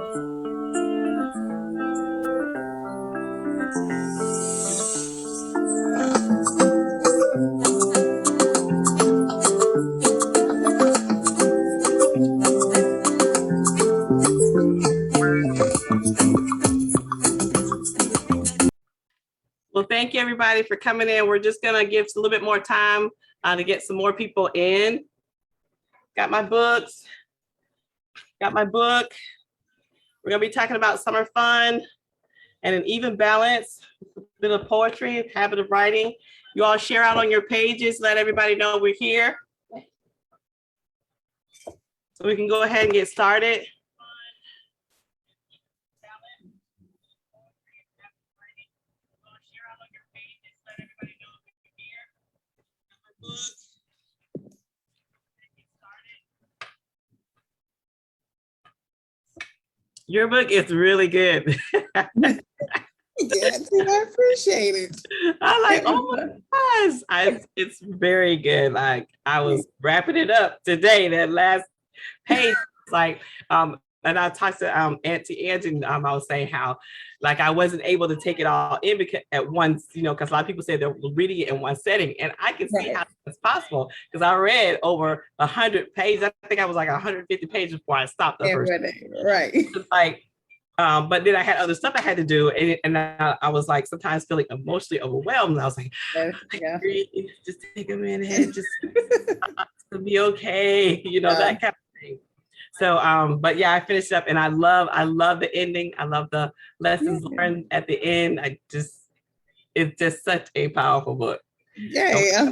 Well, thank you everybody for coming in. We're just gonna give a little bit more time to get some more people in. Got my books. Got my book. We're gonna be talking about summer fun and an even balance, a bit of poetry, habit of writing. You all share out on your pages, let everybody know we're here. So we can go ahead and get started. Your book is really good. Yes, I appreciate it. I like, oh my gosh, it's very good. Like I was wrapping it up today. That last page, like, and I talked to Auntie Angie, and I was saying how, like, I wasn't able to take it all in because at once, you know, because a lot of people say they're reading it in one setting, and I can see how it's possible because I read over 100 pages. I think I was like 150 pages before I stopped the first day. Right. It's like, but then I had other stuff I had to do, and I was like sometimes feeling emotionally overwhelmed. I was like, just take a minute and just it'll be okay, you know, that kind of thing. So, but yeah, I finished up, and I love the ending. I love the lessons learned at the end. It's just such a powerful book. Yay! I'm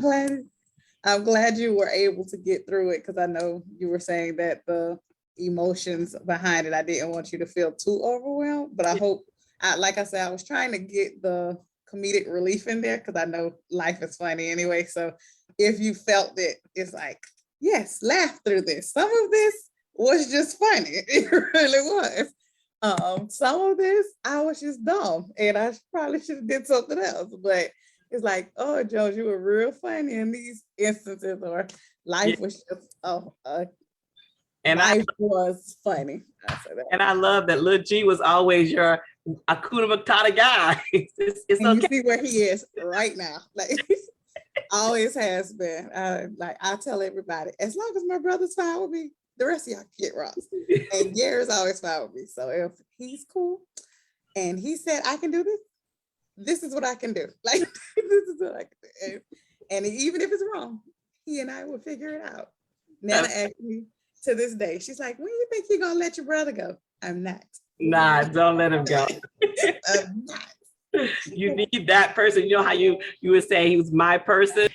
glad you were able to get through it, because I know you were saying that the emotions behind it, I didn't want you to feel too overwhelmed, but I hope, like I said, I was trying to get the comedic relief in there because I know life is funny anyway. So if you felt it, it's like, yes, laugh through this. Some of this was just funny. It really was. Some of this, I was just dumb, and I probably should have did something else. But it's like, oh, Jones, you were real funny in these instances, or life was just and life was funny. And I love that Lil G was always your Hakuna Matata guy. It's and okay. You see where he is right now. Like, always has been. Like I tell everybody, as long as my brother's fine with me, the rest of y'all get Ross. And Gary's always fine with me. So if he's cool and he said I can do this, this is what I can do. Like, this is what I can do. And even if it's wrong, he and I will figure it out. Nana asked me to this day, she's like, when you think you're gonna let your brother go? I'm not. Nah, don't let him go. I'm not. You need that person. You know how you were saying he was my person.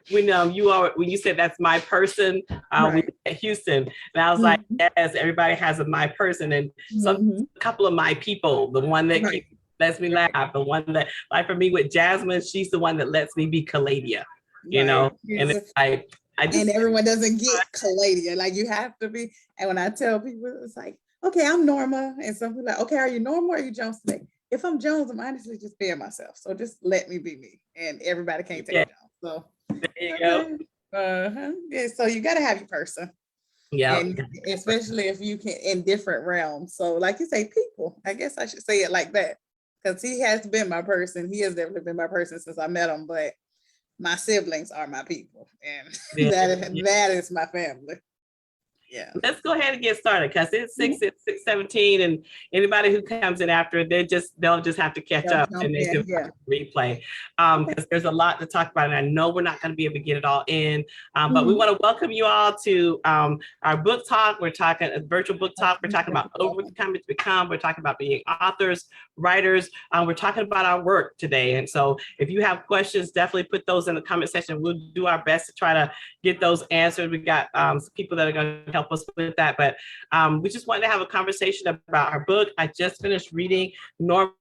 When you said that's my person, we at Houston, and I was like, yes, everybody has a my person, and a couple of my people. The one that lets me laugh, the one that, like for me with Jasmine, she's the one that lets me be Calladia. You know, and it's like. And everyone doesn't get Calladia. Like, you have to be. And when I tell people, it's like, okay, I'm Norma. And some people are like, okay, are you Norma or are you Jones today? If I'm Jones, I'm honestly just being myself. So just let me be me. And everybody can't take Jones. So there you go. Yeah, so you got to have your person. Yeah. And especially if you can in different realms. So like you say, people, I guess I should say it like that. Because he has been my person. He has definitely been my person since I met him. But my siblings are my people, and that is my family. Yeah. Let's go ahead and get started, because it's 6:17, and anybody who comes in after, they'll just have to catch up and they can replay. Because there's a lot to talk about, and I know we're not going to be able to get it all in. But we want to welcome you all to our book talk. We're talking a virtual book talk. We're talking about overcoming to become. We're talking about being authors, writers. We're talking about our work today. And so if you have questions, definitely put those in the comment section. We'll do our best to try to get those answered. We got some people that are going to help us with that, but we just wanted to have a conversation about our book. I just finished reading Norma's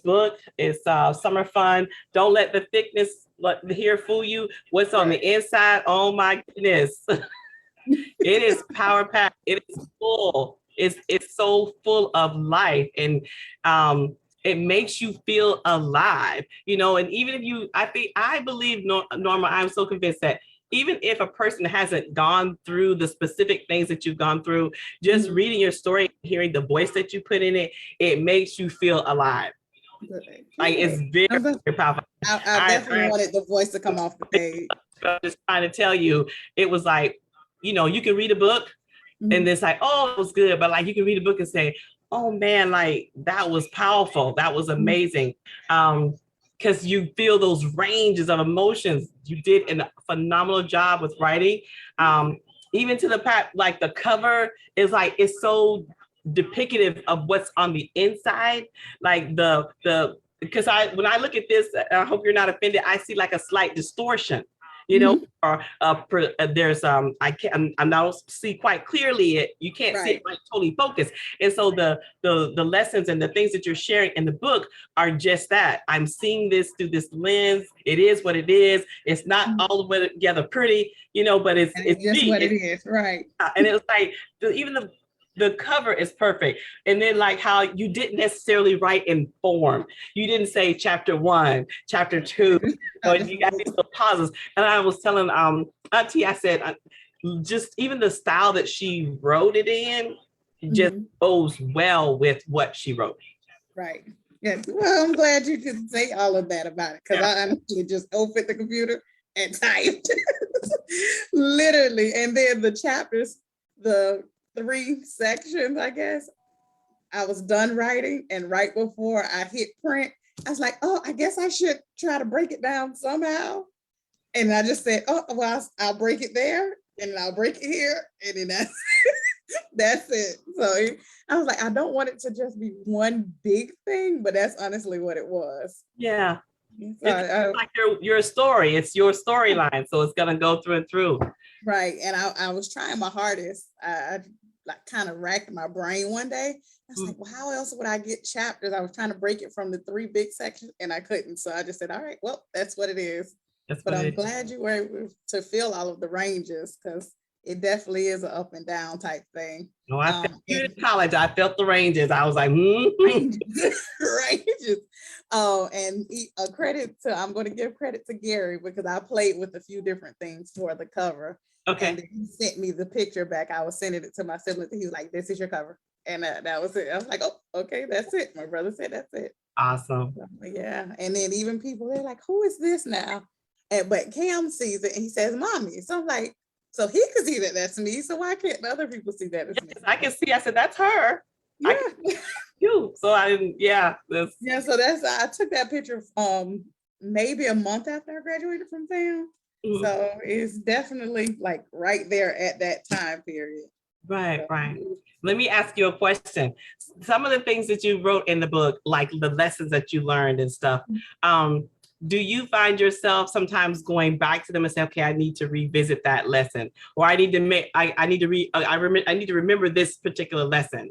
book. It's Summer Fun. Don't let the thickness here fool you. What's on the inside? Oh my goodness. It is power packed. It is full. It's so full of life, and it makes you feel alive, you know. And even if I believe, Norma, I'm so convinced that even if a person hasn't gone through the specific things that you've gone through, just reading your story, hearing the voice that you put in it, it makes you feel alive. Like it's very, very powerful. I definitely wanted the voice to come off the page. I'm just trying to tell you, it was like, you know, you can read a book and it's like, oh, it was good. But like, you can read a book and say, oh man, like that was powerful. That was amazing. Because you feel those ranges of emotions. You did a phenomenal job with writing. Even to the fact, like the cover is like, it's so duplicative of what's on the inside. Like because when I look at this, I hope you're not offended, I see like a slight distortion, you know, or there's I don't see quite clearly it. You can't see it like totally focused. And so the lessons and the things that you're sharing in the book are just that. I'm seeing this through this lens. It is what it is. It's not all the way together pretty, you know, but it's just what it is, right? And it was like even the cover is perfect. And then like how you didn't necessarily write in form. You didn't say chapter 1, chapter 2. So you got these little pauses. And I was telling Auntie, I said, just even the style that she wrote it in just goes well with what she wrote. Right. Yes. Well, I'm glad you could say all of that about it, because I honestly just opened the computer and typed. Literally. And then the chapters, the 3 sections, I guess, I was done writing, and right before I hit print, I was like, oh, I guess I should try to break it down somehow. And I just said, oh, well, I'll break it there, and I'll break it here, and then that's it. So I was like, I don't want it to just be one big thing, but that's honestly what it was. Yeah. So it's like your story. It's your storyline. So it's going to go through and through. Right. And I was trying my hardest. I like kind of racked my brain one day. I was like, well, how else would I get chapters? I was trying to break it from the 3 big sections, and I couldn't. So I just said, all right, well, that's what it is. But I'm glad you were able to feel all of the ranges, because it definitely is an up and down type thing. No, I felt in college. I felt the ranges. I was like, ranges. Oh, and I'm going to give credit to Gary, because I played with a few different things for the cover. Okay. And he sent me the picture back. I was sending it to my siblings. He was like, this is your cover. And that was it. I was like, oh, okay, that's it. My brother said, that's it. Awesome. So, yeah. And then even people, they're like, who is this now? But Cam sees it and he says, mommy. So I'm like, so he could see that that's me. So why can't other people see that as me? I can see. I said, that's her. Yeah. You. So I didn't. Yeah. So I took that picture maybe a month after I graduated from FAM. So it's definitely like right there at that time period. Right. Let me ask you a question. Some of the things that you wrote in the book, like the lessons that you learned and stuff, do you find yourself sometimes going back to them and say, okay, I need to revisit that lesson, or I need to I need to remember this particular lesson?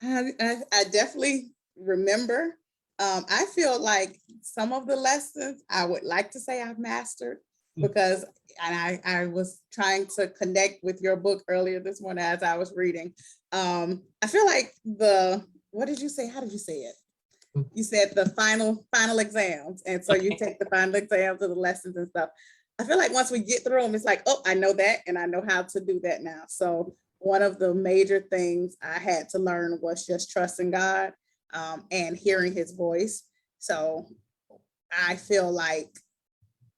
I definitely remember. I feel like some of the lessons I would like to say I've mastered, because I was trying to connect with your book earlier this morning as I was reading. I feel like what did you say? How did you say it? You said the final exams. And so you take the final exams of the lessons and stuff. I feel like once we get through them, it's like, oh, I know that, and I know how to do that now. So one of the major things I had to learn was just trusting God and hearing his voice. So I feel like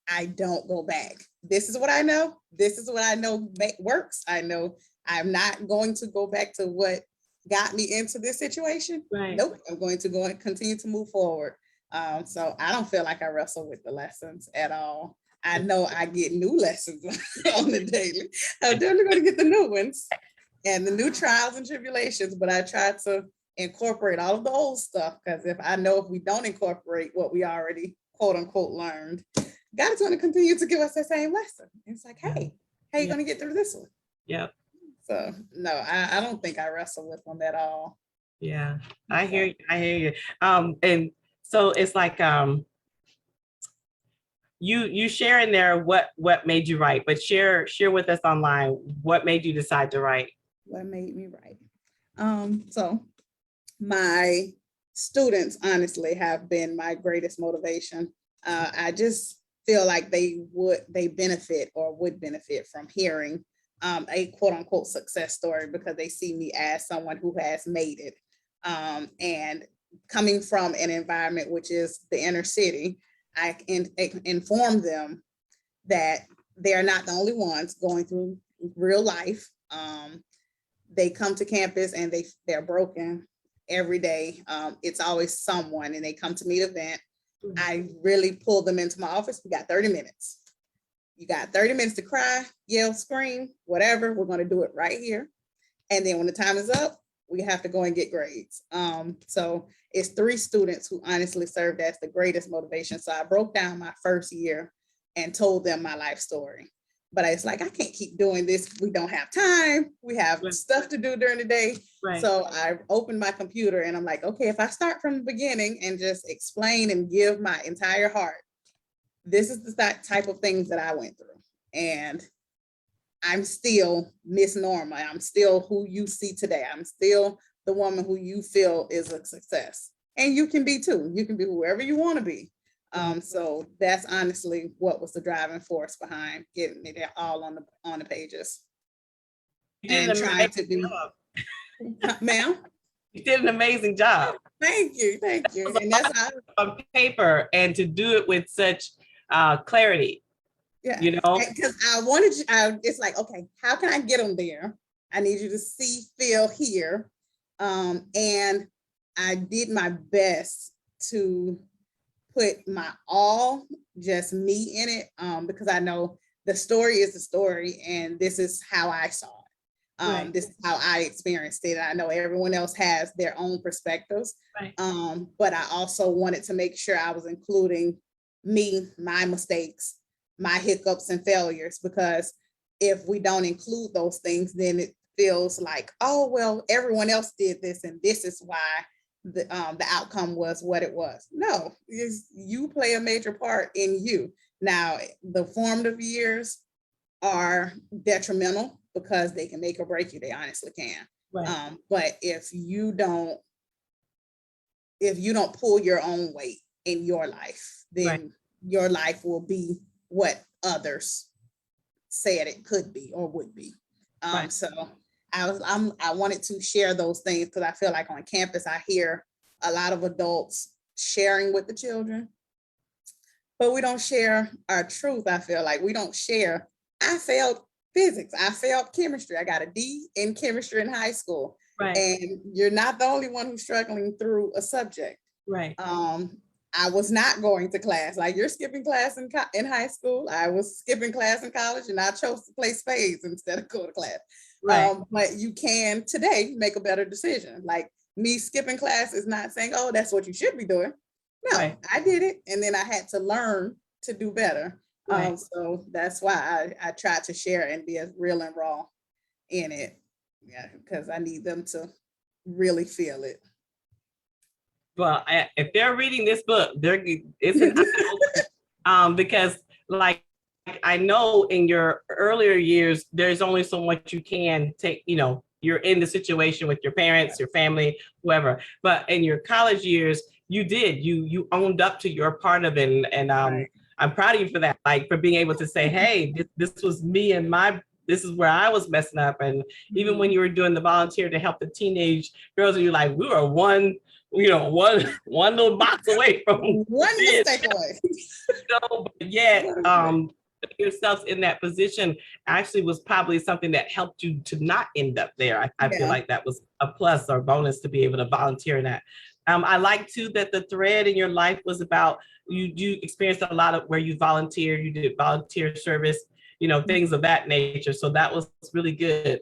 I don't go back. This is what I know. This is what I know works. I know I'm not going to go back to what got me into this situation. Right. Nope. I'm going to go and continue to move forward. So I don't feel like I wrestle with the lessons at all. I know I get new lessons on the daily. I'm definitely going to get the new ones and the new trials and tribulations, but I try to incorporate all of the old stuff, because if we don't incorporate what we already quote unquote learned, God is going to continue to give us the same lesson. It's like, hey, how are you going to get through this one? Yep. So no, I don't think I wrestle with them at all. Yeah, I hear you. And so it's like you share in there what made you write, but share with us online what made you decide to write. What made me write? So my students honestly have been my greatest motivation. I just feel like they benefit or would benefit from hearing a quote unquote success story, because they see me as someone who has made it. And coming from an environment which is the inner city, I can inform them that they're not the only ones going through real life. They come to campus and they're broken every day. It's always someone, and they come to meet a event. I really pull them into my office. We got 30 minutes. You got 30 minutes to cry, yell, scream, whatever. We're going to do it right here. And then when the time is up, we have to go and get grades. So it's 3 students who honestly served as the greatest motivation. So I broke down my first year and told them my life story. But it's like, I can't keep doing this. We don't have time. We have stuff to do during the day. Right. So I opened my computer and I'm like, okay, if I start from the beginning and just explain and give my entire heart, this is the type of things that I went through. And I'm still Miss Norma. I'm still who you see today. I'm still the woman who you feel is a success. And you can be too. You can be whoever you want to be. So that's honestly what was the driving force behind getting it all on the pages. And trying to be, ma'am. You did an amazing job. Thank you. And that's how, on paper, and to do it with such clarity. Yeah, you know, because it's like, okay, how can I get them there? I need you to see, feel, hear. And I did my best to put my all, just me in it, because I know the story is the story, and this is how I saw it. Right. This is how I experienced it. I know everyone else has their own perspectives, right. But I also wanted to make sure I was including me, my mistakes, my hiccups and failures, because if we don't include those things, then it feels like, oh, well, everyone else did this, and this is why the outcome was what it was. No, you play a major part in you. Now, the formative years are detrimental because they can make or break you. They honestly can. Right. But if you don't pull your own weight in your life, then right. your life will be what others said it could be or would be. Right. So I wanted to share those things because I feel like on campus, I hear a lot of adults sharing with the children, but we don't share our truth. I feel like we don't share. I failed physics. I failed chemistry. I got a D in chemistry in high school. Right. And you're not the only one who's struggling through a subject. Right. I was not going to class. Like, you're skipping class in high school. I was skipping class in college, and I chose to play spades instead of go to class. Right. But you can today make a better decision. Like, me skipping class is not saying, oh, that's what you should be doing. No, right. I did it. And then I had to learn to do better. Right. So that's why I try to share and be as real and raw in it. Yeah, because I need them to really feel it. Well, if they're reading this book, it's an because like I know in your earlier years, there's only so much you can take, you know, you're in the situation with your parents, your family, whoever, but in your college years, you owned up to your part of it. And right. I'm proud of you for that, like for being able to say, hey, this was me and this is where I was messing up. And even when you were doing the volunteer to help the teenage girls, and you're like, we were one little box away from one mistake away. So, but yet, yourself in that position actually was probably something that helped you to not end up there. I feel like that was a plus or bonus to be able to volunteer in that. I like too that the thread in your life was about you experienced a lot of where you volunteered, you did volunteer service, you know, things of that nature. So that was really good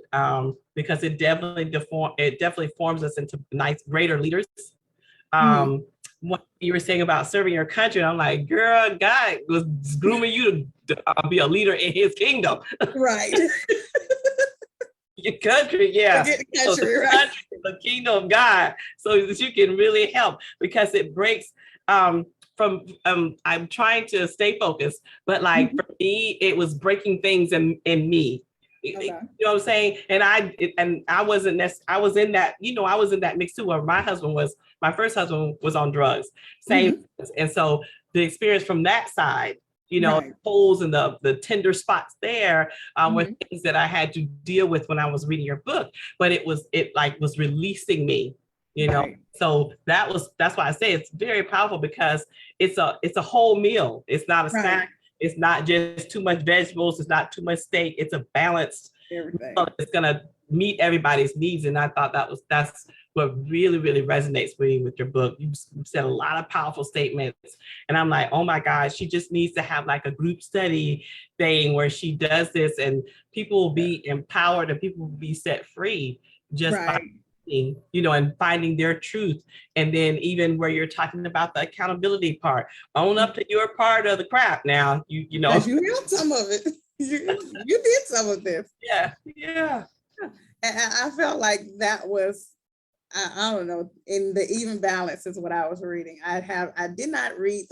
because it definitely forms us into nice, greater leaders. What you were saying about serving your country, and I'm like, girl, God was grooming you to be a leader in his kingdom. Right. Your country, yeah. The country, so right. The kingdom of God, so that you can really help, because it breaks from I'm trying to stay focused, but like for me, it was breaking things in me. Okay. You know what I'm saying? And I was in that mix too, where my first husband was on drugs. Same. And so the experience from that side you know, Right. holes and the tender spots there were Mhm. things that I had to deal with when I was reading your book, but it was releasing me, you know. Right. So that's why I say it's very powerful, because it's a whole meal. It's not a Right. snack. It's not just too much vegetables. It's not too much steak. It's a balanced Everything. meal. It's gonna meet everybody's needs. And I thought that's what really, really resonates with me with your book. You said a lot of powerful statements. And I'm like, oh my God, she just needs to have like a group study thing where she does this, and people will be empowered and people will be set free just by, Right. you know, and finding their truth. And then even where you're talking about the accountability part, own up to your part of the crap now, you know. Because you held some of it. You did some of this. Yeah, yeah. And I felt like that was, I don't know, in the Even Balance is what I was reading. I did not read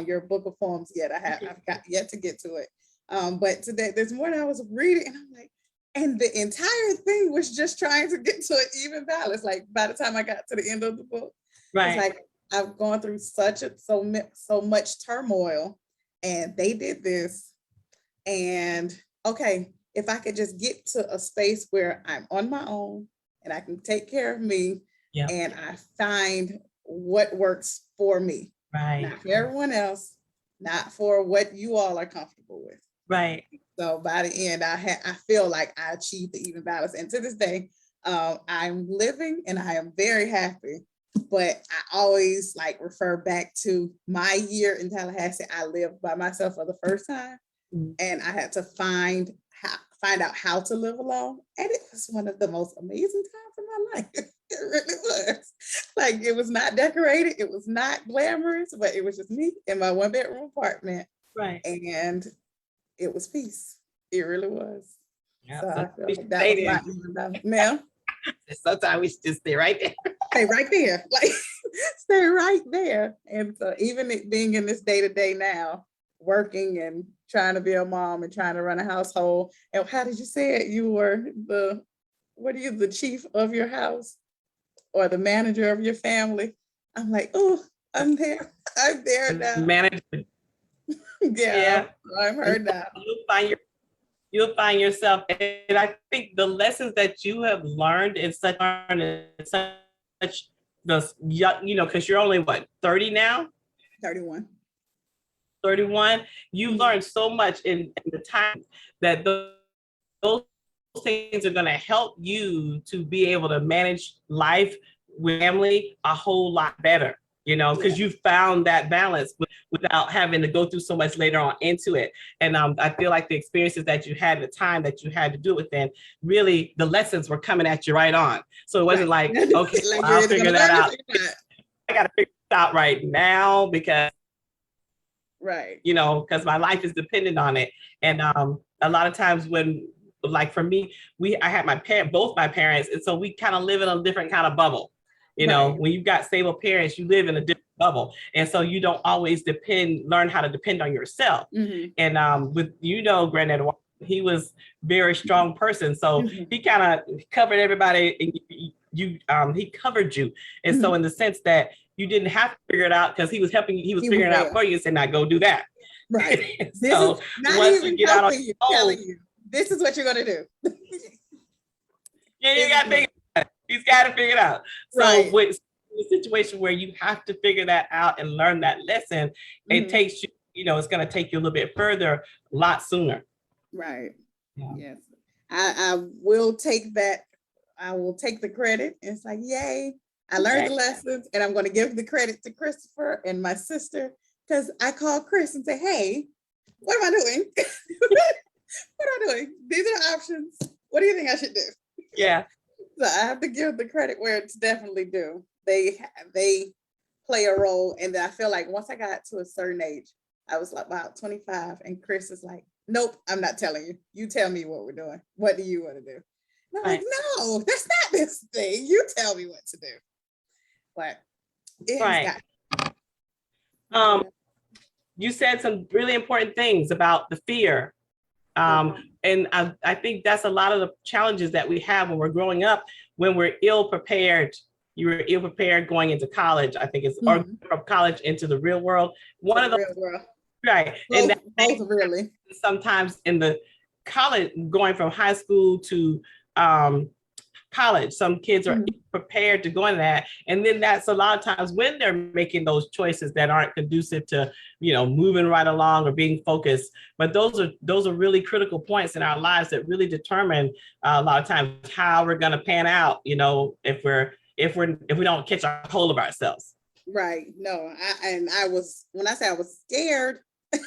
your book of poems yet. I've got yet to get to it. But today, this morning I was reading and I'm like, and the entire thing was just trying to get to an even balance. Like by the time I got to the end of the book, it's like I've gone through so much turmoil, and they did this. And okay, if I could just get to a space where I'm on my own and I can take care of me, Yeah. and I find what works for me, not for everyone else, not for what you all are comfortable with. Right. So by the end, I feel like I achieved the even balance, and to this day, I'm living and I am very happy. But I always like refer back to my year in Tallahassee. I lived by myself for the first time, and I had to find out how to live alone, and it was one of the most amazing times of my life. It really was. Like, it was not decorated, it was not glamorous, but it was just me in my 1-bedroom apartment. Right. And it was peace. It really was. Yeah, so I feel like that stay was my even balance. Ma'am? Sometimes we just stay right there. Stay right there. Like, stay right there. And so even it being in this day-to-day now, working and trying to be a mom and trying to run a household. And how did you say it? You were the chief of your house or the manager of your family? I'm like, oh, I'm there. I'm there now. Management. Yeah. I've heard that. You'll find yourself, and I think the lessons that you have learned in such the young, you know, because you're only what, 30 now? 31. 31. You learned so much in the time that those things are going to help you to be able to manage life with family a whole lot better, you know, because you found that balance without having to go through so much later on into it. And I feel like the experiences that you had at the time that you had to do it within, really the lessons were coming at you right on. So it wasn't like, okay, like, well, I'll figure that out. I got to figure it out right now because, you know, because my life is dependent on it. And a lot of times when, like for me, I had both my parents. And so we kind of live in a different kind of bubble. You know, when you've got stable parents, you live in a different bubble. And so you don't always learn how to depend on yourself. And with, you know, Granddad, he was very strong person. So he kind of covered everybody, and he covered you. And so in the sense that you didn't have to figure it out because he was helping you, he was figuring it out for you and said, now go do that. Right. So once you get out on your own, telling you, this is what you're going to do. Yeah, you got to figure it out. He's got to figure it out. So with the situation where you have to figure that out and learn that lesson, it takes you, you know, it's going to take you a little bit further, a lot sooner. Right. Yeah. Yes. I will take that. I will take the credit. It's like, yay, I learned the lessons, and I'm going to give the credit to Christopher and my sister, because I call Chris and say, hey, what am I doing? What am I doing? These are options. What do you think I should do? Yeah. So I have to give the credit where it's definitely due. They play a role, and I feel like once I got to a certain age, I was like about 25, and Chris is like, nope, I'm not telling you. You tell me what we're doing. What do you want to do? And I'm like, no, that's not this thing. You tell me what to do. But it has got. You said some really important things about the fear. And I think that's a lot of the challenges that we have when we're growing up, when we're ill prepared. You were ill prepared going into college, I think it's, or from college into the real world. One of those Right. Both, And that both really. sometimes in the college, going from high school to college, some kids are prepared to go into that. And then that's a lot of times when they're making those choices that aren't conducive to, moving right along or being focused. But those are really critical points in our lives that really determine a lot of times how we're going to pan out, if we don't catch a hold of ourselves. Right. No, when I say I was scared,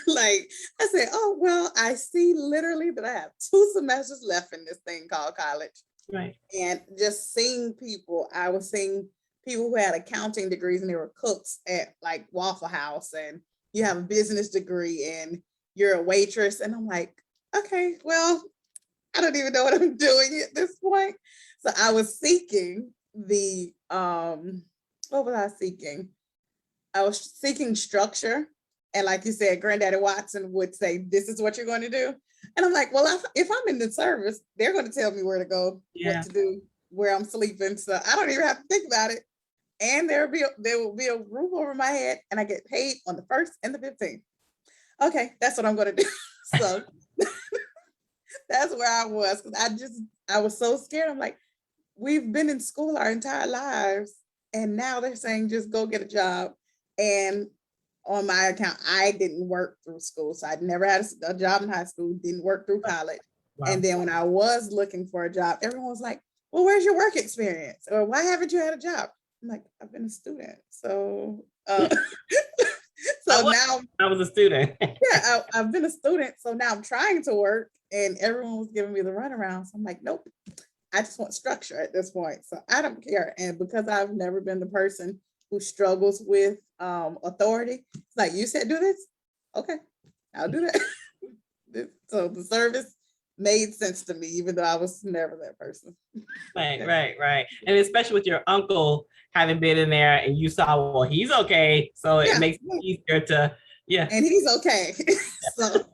like I said, oh, well, I see literally that I have 2 semesters left in this thing called college. Right. And just seeing people, I was seeing people who had accounting degrees and they were cooks at like Waffle House, and you have a business degree and you're a waitress. And I'm like, okay, well, I don't even know what I'm doing at this point. So I was seeking what was I seeking? I was seeking structure. And like you said, Granddaddy Watson would say, this is what you're going to do. And I'm like, well, if I'm in the service, they're going to tell me where to go, what to do, where I'm sleeping. So I don't even have to think about it. And there will be a roof over my head, and I get paid on the 1st and the 15th. Okay, that's what I'm going to do. So that's where I was, because I was so scared. I'm like, we've been in school our entire lives, and now they're saying just go get a job. And on my account, I didn't work through school. So I'd never had a job in high school, didn't work through college. Wow. And then when I was looking for a job, everyone was like, well, where's your work experience? Or why haven't you had a job? I'm like, I've been a student. So now I was a student. Yeah, I've been a student. So now I'm trying to work, and everyone was giving me the runaround. So I'm like, nope, I just want structure at this point. So I don't care. And because I've never been the person who struggles with authority, it's like, you said do this, okay, I'll do that. So the service made sense to me, even though I was never that person. Right. And especially with your uncle having been in there, and you saw, well, he's okay, so it makes it easier to, and he's okay. So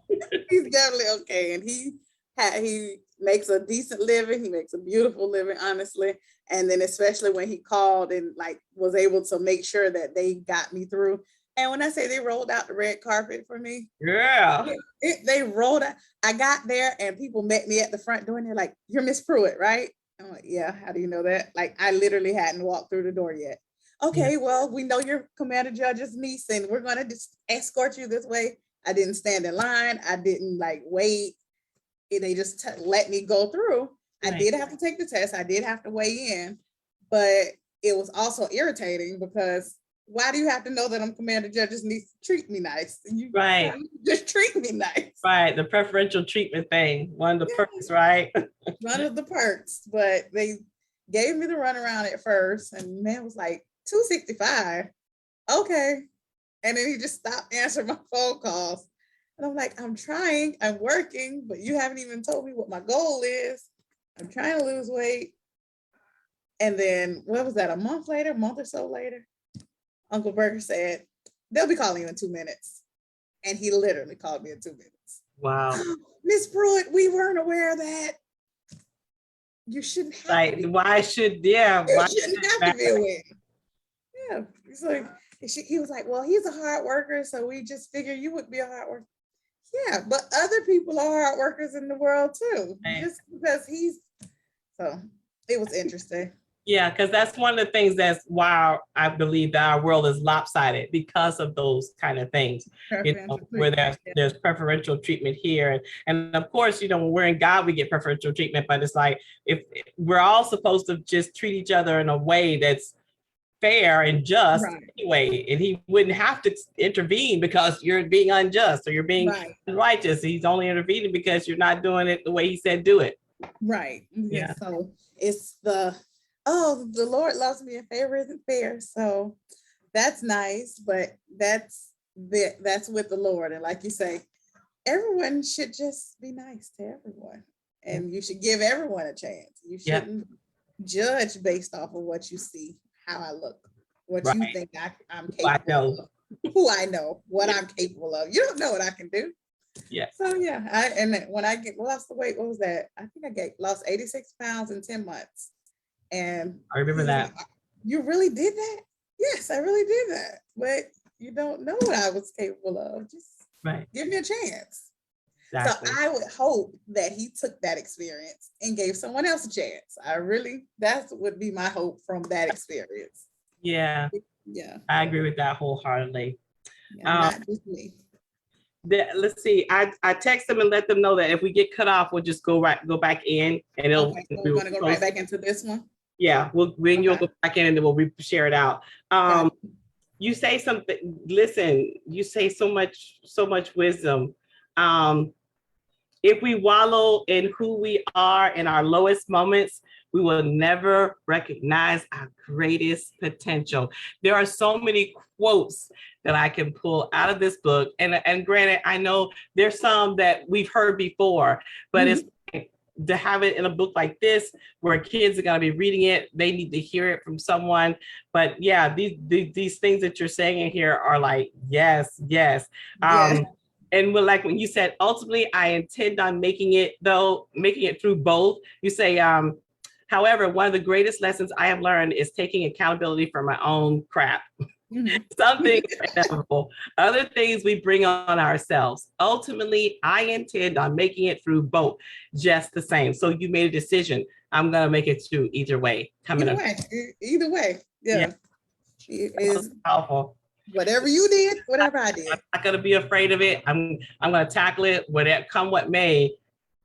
he's definitely okay, and he makes a decent living. He makes a beautiful living, honestly. And then especially when he called and like was able to make sure that they got me through. And when I say they rolled out the red carpet for me, they rolled out. I got there and people met me at the front door, and they're like, "You're Miss Pruitt, right?" I'm like, "Yeah." How do you know that? Like, I literally hadn't walked through the door yet. Okay, well, we know you're Commander Judge's niece, and we're gonna just escort you this way. I didn't stand in line. I didn't like wait. They just let me go through. I did have to take the test. I did have to weigh in, but it was also irritating because why do you have to know that I'm Commander Judge's niece? Treat me nice. You just treat me nice. Right, the preferential treatment thing, one of the perks, right? One of the perks, but they gave me the runaround at first, and man was like, $265. Okay. And then he just stopped answering my phone calls. And I'm like, I'm trying, I'm working, but you haven't even told me what my goal is. I'm trying to lose weight. And then what was that, a month or so later, Uncle Berger said, they'll be calling you in 2 minutes. And he literally called me in 2 minutes. Wow. Miss Pruitt, we weren't aware of that. You shouldn't have to be. Why shouldn't have to be aware. Yeah. He's like, he was like, well, he's a hard worker, so we just figured you would be a hard worker. Yeah, but other people are hard workers in the world too. Right. Just because so it was interesting. Yeah, because that's one of the things that's why I believe that our world is lopsided, because of those kind of things, where there's preferential treatment here. And of course, when we're in God, we get preferential treatment, but it's like, if we're all supposed to just treat each other in a way that's fair and just anyway, and he wouldn't have to intervene because you're being unjust or you're being unrighteous. He's only intervening because you're not doing it the way he said do it. Right. Yeah. So it's the Lord loves me and favor isn't fair. So that's nice, but that's with the Lord. And like you say, everyone should just be nice to everyone, and you should give everyone a chance. You shouldn't judge based off of what you see, how I look, what you think I'm capable of, who I know, what I'm capable of. You don't know what I can do. Yeah. So when I lost the weight, what was that? I think I lost 86 pounds in 10 months. And I remember that. Like, you really did that? Yes, I really did that. But you don't know what I was capable of. Just Right. Give me a chance. Exactly. So I would hope that he took that experience and gave someone else a chance. That would be my hope from that experience. Yeah. Yeah. I agree with that wholeheartedly. Yeah, not just me. Let's see. I text them and let them know that if we get cut off, we'll just go back in, and it'll. Okay, so we're gonna go right back into this one. Yeah, you'll go back in, and then we'll share it out. You say something. Listen, you say so much wisdom. If we wallow in who we are in our lowest moments, we will never recognize our greatest potential. There are so many quotes that I can pull out of this book. And granted, I know there's some that we've heard before, but it's to have it in a book like this where kids are going to be reading it, they need to hear it from someone. But yeah, these things that you're saying in here are like, yes. And like when you said, ultimately, I intend on making it through both. You say, however, one of the greatest lessons I have learned is taking accountability for my own crap. Some things are inevitable. Other things we bring on ourselves. Ultimately, I intend on making it through both just the same. So you made a decision. I'm going to make it through either way. Either way. Yeah. It is powerful. Whatever you did, whatever I did. I'm not going to be afraid of it. I'm going to tackle it, whatever come what may.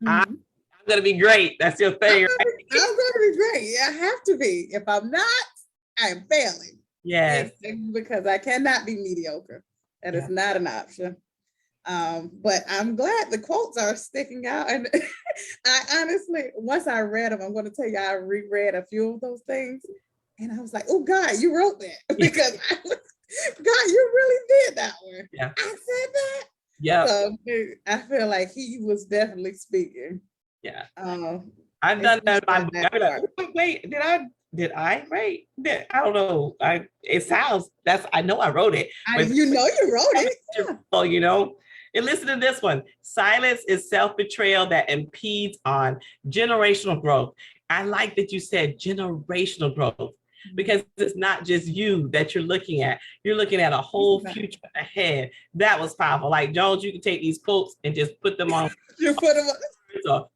I'm going to be great. That's your thing, right? I'm going to be great. I have to be. If I'm not, I'm failing. Yes. Because I cannot be mediocre. That is not an option. But I'm glad the quotes are sticking out. And I honestly, once I read them, I'm going to tell you, I reread a few of those things. And I was like, oh God, you wrote that. Because God, you really did that one. Yeah. I said that. Yeah. So I feel like he was definitely speaking. Yeah. I've done that in my book. I'm like, oh, wait, did I write that? I don't know. I know I wrote it. You wrote it. Well, and listen to this one. Silence is self-betrayal that impedes on generational growth. I like that you said generational growth, because it's not just you that you're looking at. You're looking at a whole future ahead. That was powerful. Like, Jones, you can take these quotes and just put them on.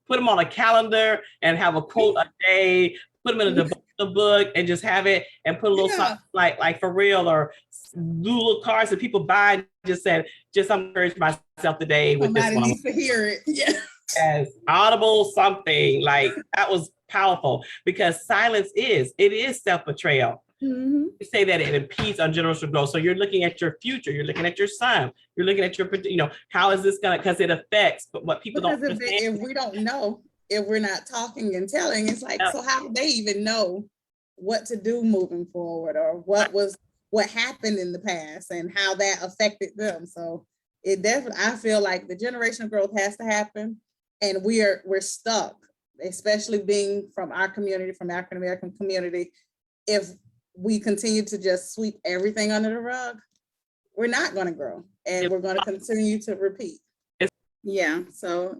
Put them on a calendar and have a quote a day. Put them in a devotional book and just have it, and put a little something like for real, or do little cards that people buy and just said, just encourage myself today with this one. Somebody needs to hear it. Yeah. As audible something like that was powerful, because silence is self-betrayal. You say that it impedes on generational growth. So you're looking at your future, you're looking at your son, you're looking at your, how is this gonna, because it affects, but what people don't understand. If we don't know, if we're not talking and telling, it's like, so how do they even know what to do moving forward, or what happened in the past and how that affected them? So it definitely, I feel like the generational growth has to happen, and we're stuck, especially being from our community, from African American community. If we continue to just sweep everything under the rug, we're not going to grow, and we're going to continue to repeat. Yeah, so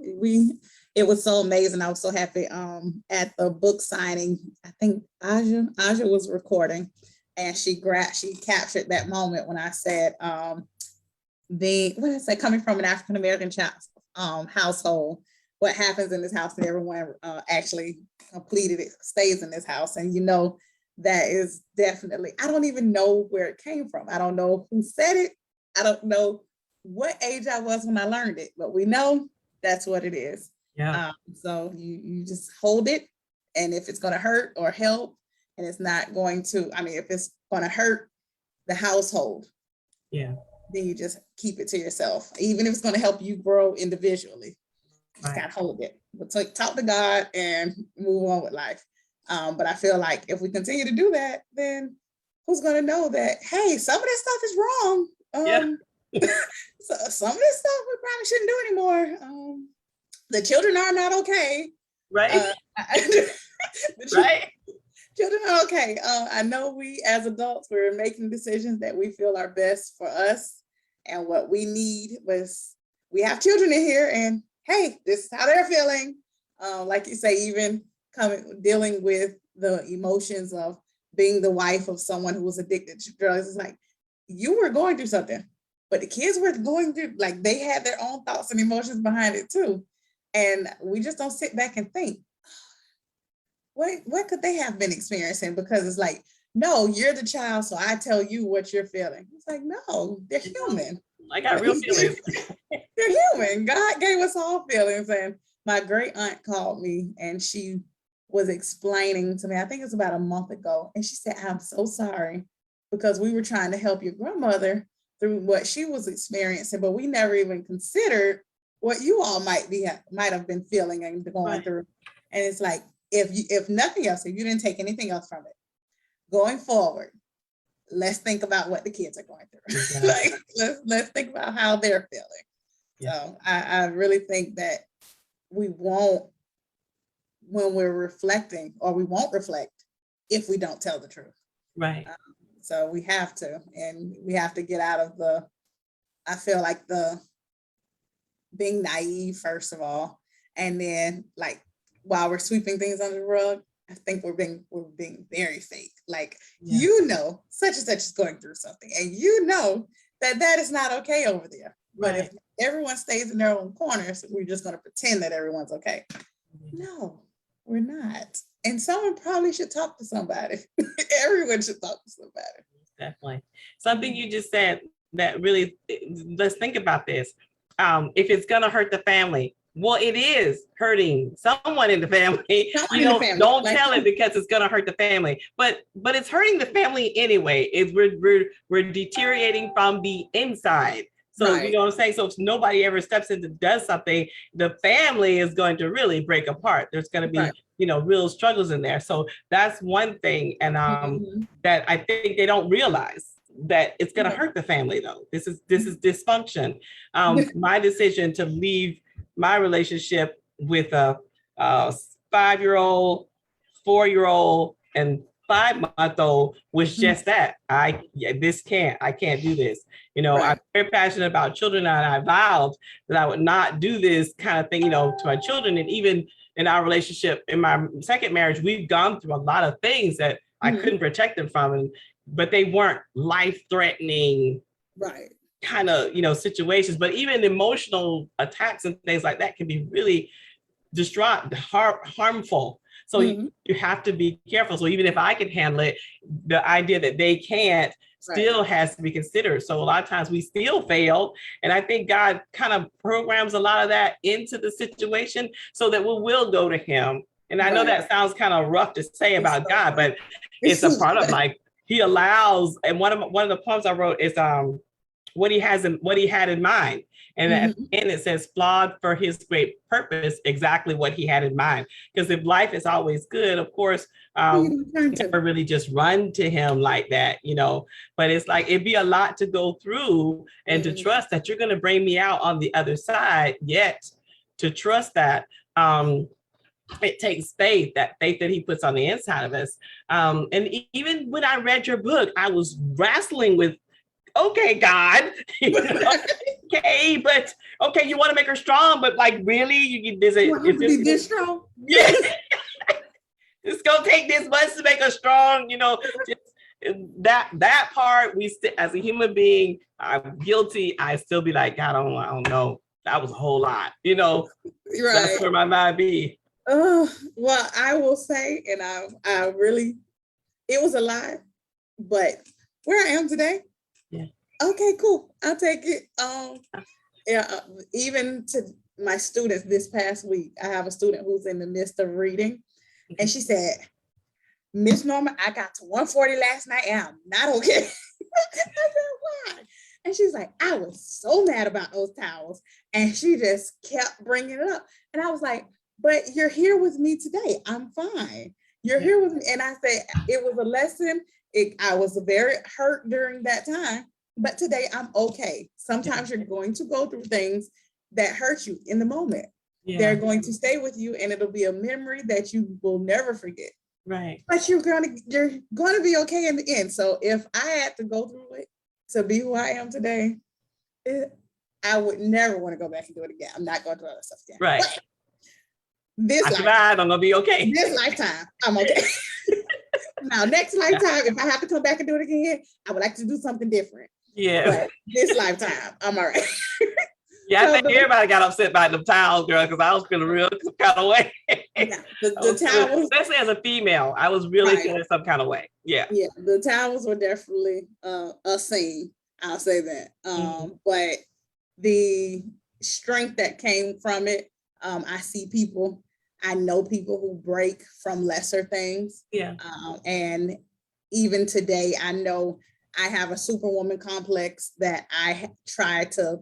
it was so amazing. I was so happy at the book signing. I think Aja was recording, and she captured that moment when I said coming from an African American household, what happens in this house, and everyone actually completed it, stays in this house. And that is definitely, I don't even know where it came from. I don't know who said it. I don't know what age I was when I learned it, but we know that's what it is. Yeah. So you just hold it, and if it's going to hurt or help, and it's not going to, if it's going to hurt the household, then you just keep it to yourself. Even if it's going to help you grow individually, just gotta hold it. But talk to God and move on with life. But I feel like if we continue to do that, then who's going to know that, hey, some of this stuff is wrong. So some of this stuff we probably shouldn't do anymore. The children are not okay. Right. Children are okay. I know we as adults, we're making decisions that we feel are best for us, and what we need was, we have children in here, and hey, this is how they're feeling. Like you say, even dealing with the emotions of being the wife of someone who was addicted to drugs. It's like, you were going through something. but the kids were going through, like they had their own thoughts and emotions behind it too. And we just don't sit back and think, what could they have been experiencing? Because it's like, no, you're the child, so I tell you what you're feeling. It's like, no, they're human. I got real feelings. They're human. God gave us all feelings. And my great aunt called me and she was explaining to me, I think it was about a month ago, and she said, I'm so sorry because we were trying to help your grandmother through what she was experiencing, but we never even considered what you all might have been feeling and going through. And it's like, if nothing else, if you didn't take anything else from it, going forward, let's think about what the kids are going through. Exactly. Like let's think about how they're feeling. Yeah. So I really think that we won't, when we're reflecting, or we won't reflect if we don't tell the truth. Right. So we have to, and we have to get out of the, I feel like the being naive, first of all, and then like while we're sweeping things under the rug, I think we're being very fake. Like, you know, such and such is going through something, and you know that is not okay over there. But if everyone stays in their own corners, we're just going to pretend that everyone's okay. No, we're not. And someone probably should talk to somebody. Everyone should talk to somebody. Definitely. Something you just said that really, let's think about this. If it's going to hurt the family, well, it is hurting someone in the family. Don't tell it because it's going to hurt the family. But it's hurting the family anyway. We're deteriorating from the inside. So you know what I'm saying? So if nobody ever steps in and does something, the family is going to really break apart. There's going to be real struggles in there. So that's one thing, and that I think they don't realize, that it's going to hurt the family though. This is dysfunction. My decision to leave my relationship with a 5-year-old, 4-year-old, and 5-month-old was just that. I can't do this. I'm very passionate about children, and I vowed that I would not do this kind of thing, to my children. And even in our relationship, in my second marriage, we've gone through a lot of things that I couldn't protect them from, but they weren't life-threatening, kind of, situations. But even emotional attacks and things like that can be really harmful. So you have to be careful. So even if I can handle it, the idea that they can't still has to be considered. So a lot of times we still fail. And I think God kind of programs a lot of that into the situation so that we will go to him. And I know that sounds kind of rough to say about God, but it's a part of life. He allows, and one of the poems I wrote is what he had in mind. And at the end it says, flawed for his great purpose, exactly what he had in mind. Because if life is always good, of course, never really just run to him like that, but it's like, it'd be a lot to go through, and to trust that you're going to bring me out on the other side, yet to trust that it takes faith, that faith that he puts on the inside of us. And even when I read your book, I was wrestling with, okay, God, okay, but okay, you want to make her strong, but like, really, is this strong? Yeah, it's gonna take this much to make her strong, that part. As a human being, I'm guilty. I still be like, God, I don't know. That was a whole lot, That's where my mind be. Well, I will say, and I really, it was a lot, but where I am today. Yeah. Okay, cool. I'll take it. Even to my students this past week, I have a student who's in the midst of reading, and she said, Miss Norma, I got to 140 last night and I'm not okay. I said, why? And she's like, I was so mad about those towels. And she just kept bringing it up. And I was like, but you're here with me today. I'm fine. You're here with me. And I said, it was a lesson. I was very hurt during that time, but today I'm okay. Sometimes you're going to go through things that hurt you in the moment. They're going to stay with you, and it'll be a memory that you will never forget. Right. But you're gonna be okay in the end. So if I had to go through it to be who I am today, I would never want to go back and do it again. I'm not going to do other stuff again. Right. But this lifetime, I'm gonna be okay. This lifetime, I'm okay. Now, next lifetime, if I have to come back and do it again, I would like to do something different. Yeah. But this lifetime, I'm all right. Yeah, I think everybody got upset by the towels, girl, because I was feeling real some kind of way. Yeah, the towels, especially as a female, I was really feeling some kind of way. Yeah. Yeah, the towels were definitely a scene. I'll say that. But the strength that came from it, I see people, I know people who break from lesser things. Yeah. And even today, I know I have a superwoman complex that I try to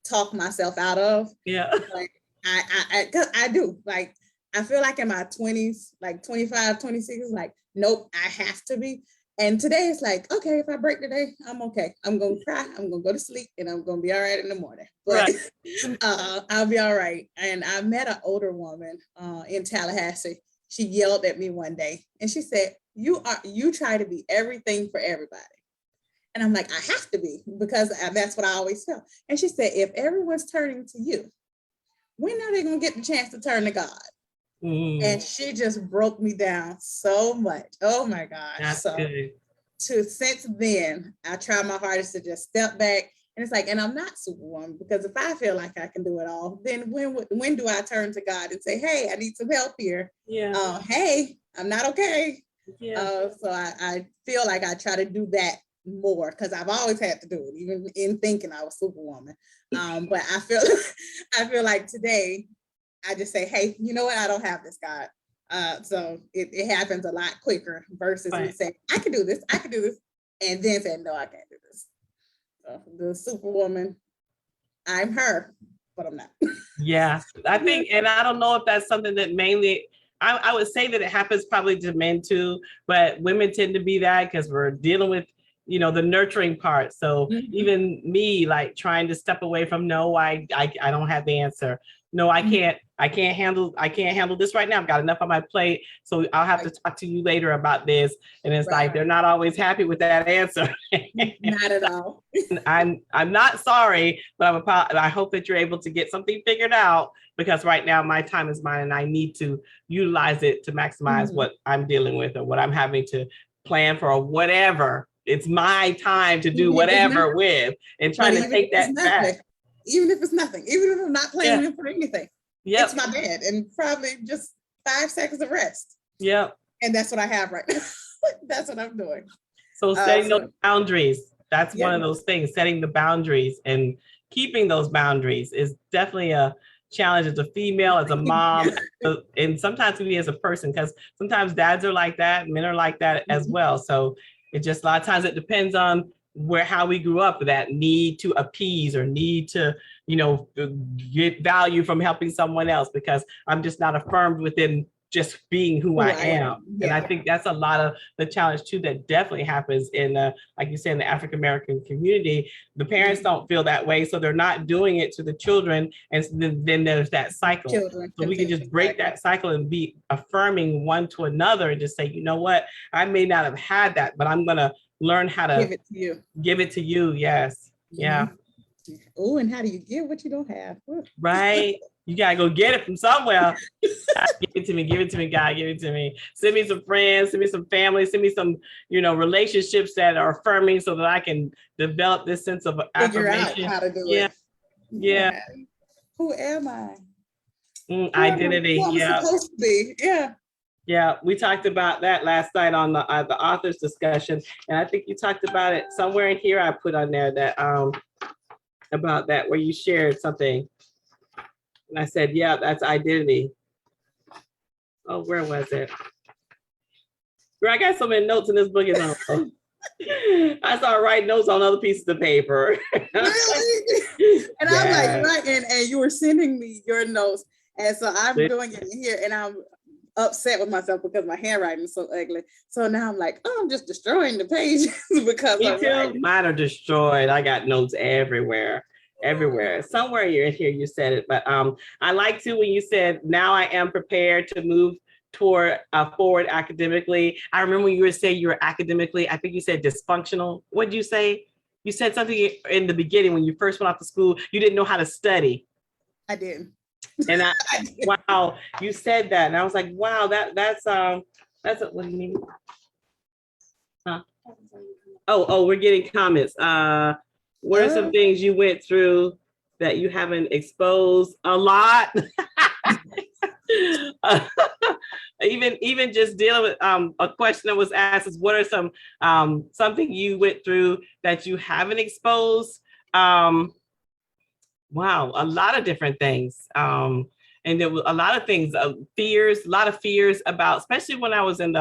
talk myself out of. Yeah. Like I do. Like, I feel like in my 20s, like 25, 26, like, nope, I have to be. And today it's like, okay, if I break today, I'm okay. I'm going to cry. I'm going to go to sleep and I'm going to be all right in the morning. But I'll be all right. And I met an older woman in Tallahassee. She yelled at me one day and she said, you try to be everything for everybody. And I'm like, I have to be, because that's what I always tell. And she said, if everyone's turning to you, when are they going to get the chance to turn to God? And she just broke me down so much. Oh my gosh. That's good. Since then, I try my hardest to just step back. And it's like, and I'm not superwoman, because if I feel like I can do it all, then when do I turn to God and say, hey, I need some help here? Yeah. Hey, I'm not okay. Yeah. So I feel like I try to do that more, because I've always had to do it, even in thinking I was superwoman. But I feel like today I just say, hey, you know what? I don't have this, God. So it happens a lot quicker versus me saying, I can do this, and then saying, no, I can't do this. So the superwoman, I'm her, but I'm not. Yeah, I think, and I don't know if that's something that mainly, I would say that it happens probably to men too, but women tend to be that because we're dealing with, the nurturing part. So even me, like trying to step away from, no, I don't have the answer. No, I can't handle this right now. I've got enough on my plate. So I'll have to talk to you later about this. And it's like, they're not always happy with that answer. Not at all. I'm not sorry, but I hope that you're able to get something figured out, because right now my time is mine and I need to utilize it to maximize what I'm dealing with or what I'm having to plan for or whatever. It's my time to do whatever with, and trying to take that back. Even if it's nothing, even if I'm not planning for anything, it's my bed and probably just 5 seconds of rest. Yep. And that's what I have right now. That's what I'm doing. So setting those boundaries, that's one of those things, setting the boundaries and keeping those boundaries is definitely a challenge as a female, as a mom, and sometimes me as a person, because sometimes dads are like that, men are like that as well. So it just, a lot of times it depends on how we grew up, that need to appease or need to, get value from helping someone else, because I'm just not affirmed within just being who I am. Yeah. And I think that's a lot of the challenge too, that definitely happens in, like you said, in the African-American community. The parents don't feel that way, so they're not doing it to the children. And then there's that cycle. So we can just break that cycle and be affirming one to another and just say, you know what, I may not have had that, but I'm gonna learn how to give it to you. Give it to you. Yes. Yeah. Oh, and how do you give what you don't have? Right. You gotta go get it from somewhere. God, give it to me, God, give it to me. Send me some friends, send me some family, send me some, relationships that are affirming, so that I can develop this sense of affirmation. Figure out how to do it. Yeah. Who am I? Identity. Who I'm supposed to be. Yeah. Yeah, we talked about that last night on the authors discussion, and I think you talked about it somewhere in here. I put on there that about that, where you shared something, and I said, yeah, that's identity. Oh, where was it? Girl, I got so many notes in this book. I started writing notes on other pieces of paper. Really? And I'm like, right, and you were sending me your notes, and so I'm doing it here, and I'm upset with myself because my handwriting is so ugly. So now I'm like, oh, I'm just destroying the pages because mine are destroyed. I got notes everywhere. Somewhere in here you said it, but I like to, when you said, now I am prepared to move forward academically. I remember when you were saying you were academically, I think you said dysfunctional. What did you say? You said something in the beginning when you first went off to school, you didn't know how to study. I did. And wow, you said that, and I was like, wow, that's what do you mean? Huh? Oh, we're getting comments. What are some things you went through that you haven't exposed a lot? Even just dealing with a question that was asked is, what are some something you went through that you haven't exposed? Wow, a lot of different things. And there were a lot of things, a lot of fears about, especially when I was in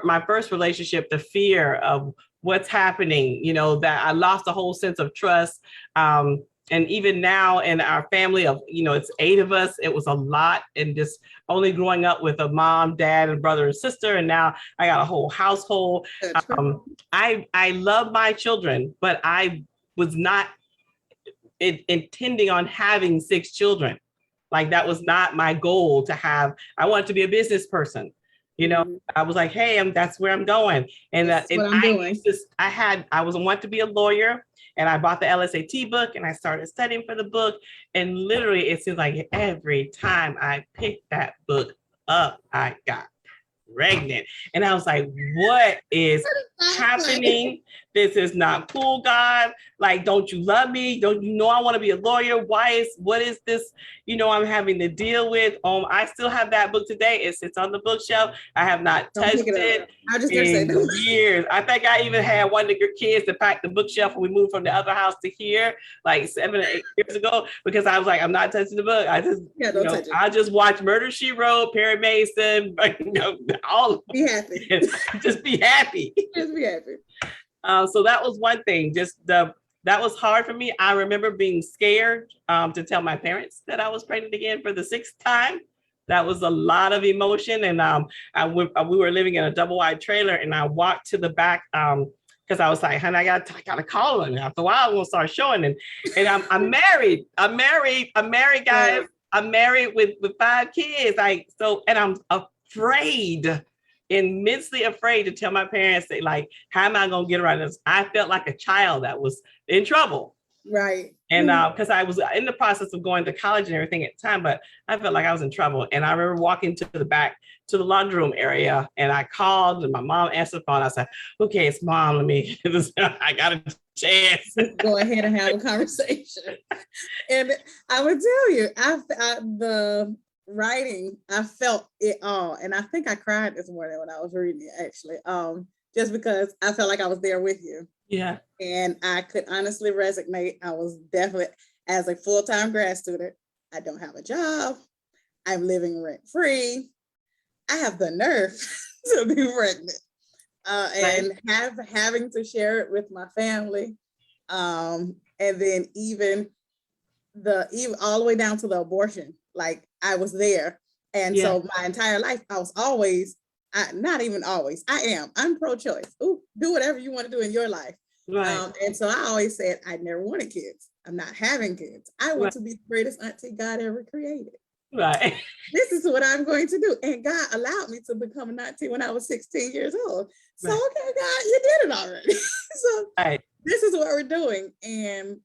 my first relationship, the fear of what's happening, that I lost the whole sense of trust. And even now in our family of, it's 8 of us, it was a lot. And just only growing up with a mom, dad, and brother and sister. And now I got a whole household. I love my children, but I was not intending on having 6 children. Like, that was not my goal to have. I wanted to be a business person. I was like, hey, that's where I'm going. And I wanted to be a lawyer, and I bought the LSAT book and I started studying for the book. And literally, it seems like every time I picked that book up, I got pregnant. And I was like, what is happening? This is not cool, God. Like, don't you love me? Don't you know I want to be a lawyer? What is this, I'm having to deal with? I still have that book today. It sits on the bookshelf. I have not touched it in years. I think I even had one of your kids to pack the bookshelf when we moved from the other house to here, like 7 or 8 years ago, because I was like, I'm not touching the book. I just, I just watch Murder, She Wrote, Perry Mason, all of them. Be happy. Just be happy. Just be happy. So that was one thing. That was hard for me. I remember being scared to tell my parents that I was pregnant again for the 6th time. That was a lot of emotion. And we were living in a double wide trailer, and I walked to the back because I was like, honey, I gotta call them. After a while, I'm gonna start showing. And I'm married. I'm married, guys. I'm married with 5 kids. And I'm afraid, immensely afraid to tell my parents that, like, how am I going to get around this? I felt like a child that was in trouble. Right. And because I was in the process of going to college and everything at the time, but I felt like I was in trouble. And I remember walking to the back to the laundry room area, and I called, and my mom answered the phone. I said, okay, it's Mom. I got a chance. Go ahead and have a conversation. And I would tell you, the writing, I felt it all. And I think I cried this morning when I was reading it, actually, just because I felt like I was there with you. Yeah. And I could honestly resonate. I was definitely, as a full-time grad student, I don't have a job. I'm living rent-free. I have the nerve to be pregnant. And having to share it with my family. And then even all the way down to the abortion, like, I was there. And so my entire life, I was always, not even always, I'm pro-choice. Ooh, do whatever you want to do in your life. Right. And so I always said, I never wanted kids. I'm not having kids. I want to be the greatest auntie God ever created. Right. This is what I'm going to do. And God allowed me to become an auntie when I was 16 years old. So, okay, God, you did it already. So this is what we're doing. And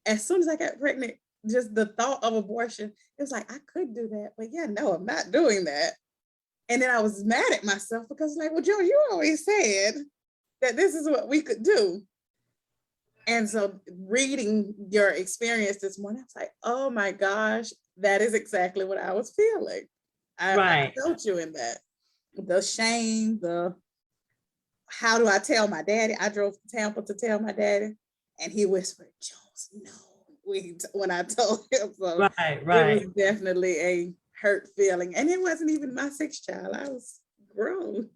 as soon as I got pregnant, just the thought of abortion, it was like, I could do that, but no, I'm not doing that. And then I was mad at myself because, like, well, Joe, you always said that this is what we could do. And so reading your experience this morning, I was like, oh my gosh, that is exactly what I was feeling. I felt you in that. The shame, how do I tell my daddy? I drove to Tampa to tell my daddy, and he whispered, Jones, no. When I told him, so it was definitely a hurt feeling, and it wasn't even my 6th child. I was grown.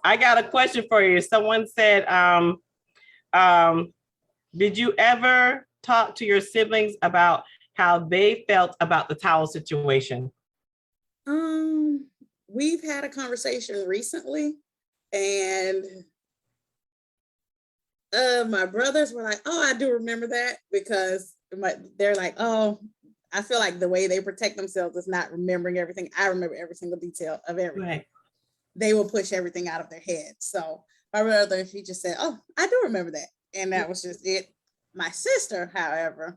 I got a question for you. Someone said, did you ever talk to your siblings about how they felt about the towel situation? We've had a conversation recently, and my brothers were like, oh, I do remember that, because they're like, oh, I feel like the way they protect themselves is not remembering everything. I remember every single detail of everything. Right. They will push everything out of their head. So my brother, he just said, oh, I do remember that. And that was just it. My sister, however,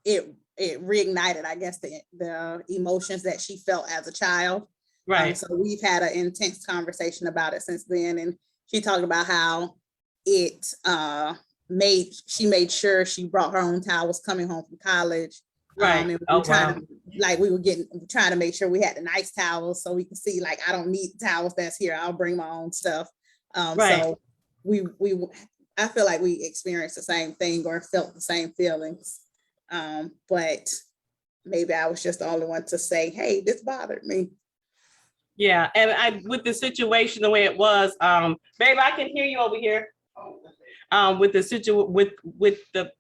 it reignited, I guess, the emotions that she felt as a child. Right. So we've had an intense conversation about it since then. And she talked about how it she made sure she brought her own towels coming home from college. Right. And we were trying to make sure we had the nice towels so we could see, like, I don't need towels that's here. I'll bring my own stuff. So I feel like we experienced the same thing or felt the same feelings. But maybe I was just the only one to say, hey, this bothered me. Yeah, and with the situation the way it was, babe, I can hear you over here. With the situation with the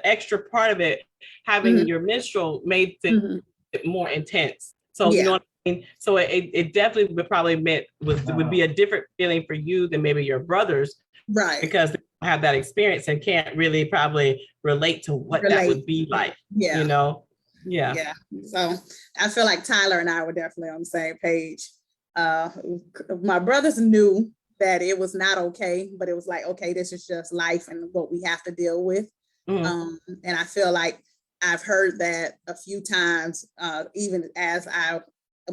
extra part of it, having your menstrual made it more intense. So you know what I mean? So it definitely would probably would be a different feeling for you than maybe your brothers. Right. Because they have that experience and can't really probably relate to what that would be like. Yeah. You know? Yeah. Yeah. So I feel like Tyler and I were definitely on the same page. My brothers knew that it was not okay, but it was like, okay, this is just life and what we have to deal with. And I feel like I've heard that a few times, even as I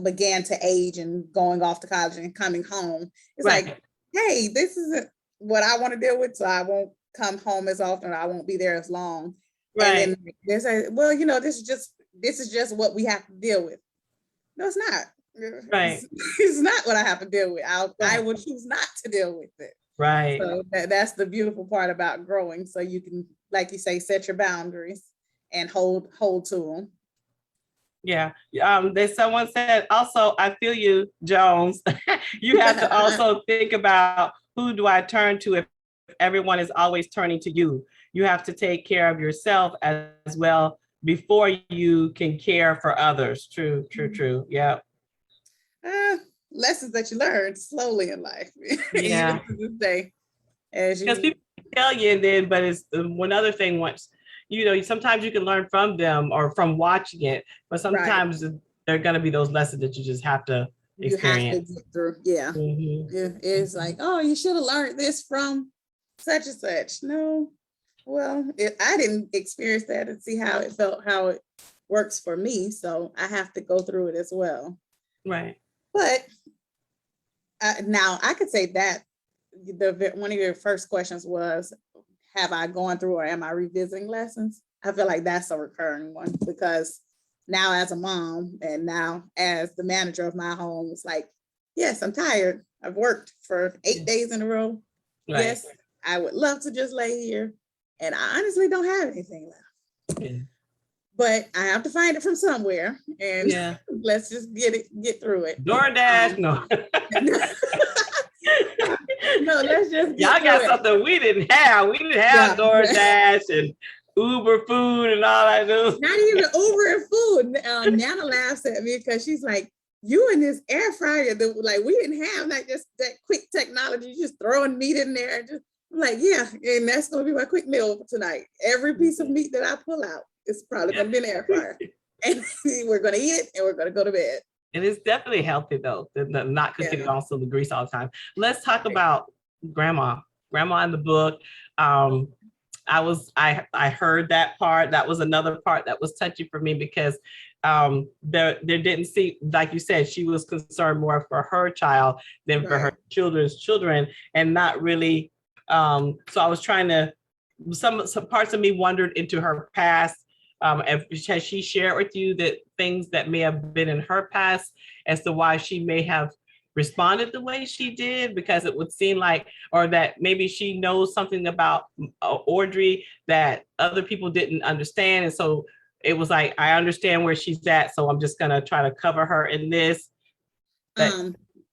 began to age and going off to college and coming home. It's like, hey, this isn't what I want to deal with, so I won't come home as often, or I won't be there as long. And then they say, well, you know, this is just what we have to deal with. No, it's not. Right. It's not what I have to deal with. I would choose not to deal with it. Right. So that's the beautiful part about growing. So you can, like you say, set your boundaries and hold to them. Yeah. There's someone said also, I feel you, Jones. You have to also think about, who do I turn to if everyone is always turning to you? You have to take care of yourself as well before you can care for others. True. Yeah. Lessons that you learn slowly in life. Yeah. Even to this day. Because people tell you, and then, but it's one other thing. Once, you know, sometimes you can learn from them or from watching it, but sometimes there are going to be those lessons that you just have to experience. You have to get through. Yeah. It's like, oh, you should have learned this from such and such. No, well, I didn't experience that and see how it felt, how it works for me. So I have to go through it as well. Right. But now I could say that one of your first questions was, have I gone through or am I revisiting lessons? I feel like that's a recurring one, because now as a mom and now as the manager of my home, it's like, yes, I'm tired. I've worked for 8 days in a row. Right. Yes, I would love to just lay here, and I honestly don't have anything left. Yeah. But I have to find it from somewhere, and let's just get through it. DoorDash, no. No, let's just y'all got something we didn't have. We didn't have DoorDash and Uber food and all that. Not even Uber and food. Nana laughs at me because she's like, you and this air fryer, like, we didn't have like just that quick technology, just throwing meat in there. I'm like, yeah, and that's gonna be my quick meal tonight. Every piece of meat that I pull out, it's probably gonna be an air fryer. And we're gonna eat it and we're gonna go to bed. And it's definitely healthy though, not cooking also the grease all the time. Let's talk about grandma in the book. I heard that part. That was another part that was touchy for me, because there didn't seem, like you said, she was concerned more for her child than for her children's children, and not really. So I was trying to, some parts of me wandered into her past. Has she shared with you that things that may have been in her past as to why she may have responded the way she did? Because it would seem like, or that maybe she knows something about Audrey that other people didn't understand. And so it was like, I understand where she's at, so I'm just gonna try to cover her in this.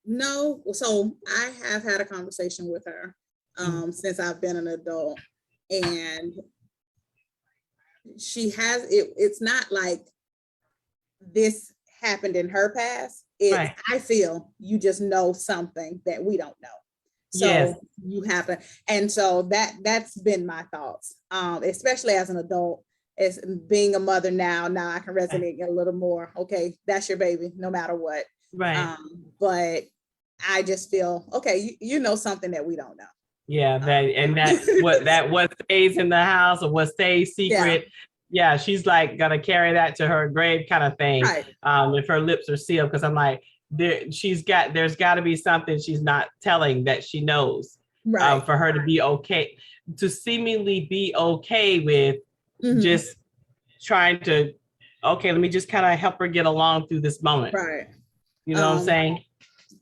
No, so I have had a conversation with her since I've been an adult, and she has it's not like this happened in her past. I feel you just know something that we don't know. So you have to, and so that's been my thoughts, especially as an adult, as being a mother now I can resonate a little more. Okay, that's your baby, no matter what. Right. But I just feel, okay, you know something that we don't know. Yeah, that's what stays in the house or what stays secret. Yeah, she's like gonna carry that to her grave, kind of thing. Right. If her lips are sealed, because I'm like, there's got to be something she's not telling that she knows. Right. For her to be okay, to seemingly be okay with just trying to, okay, let me just kind of help her get along through this moment. Right. You know what I'm saying?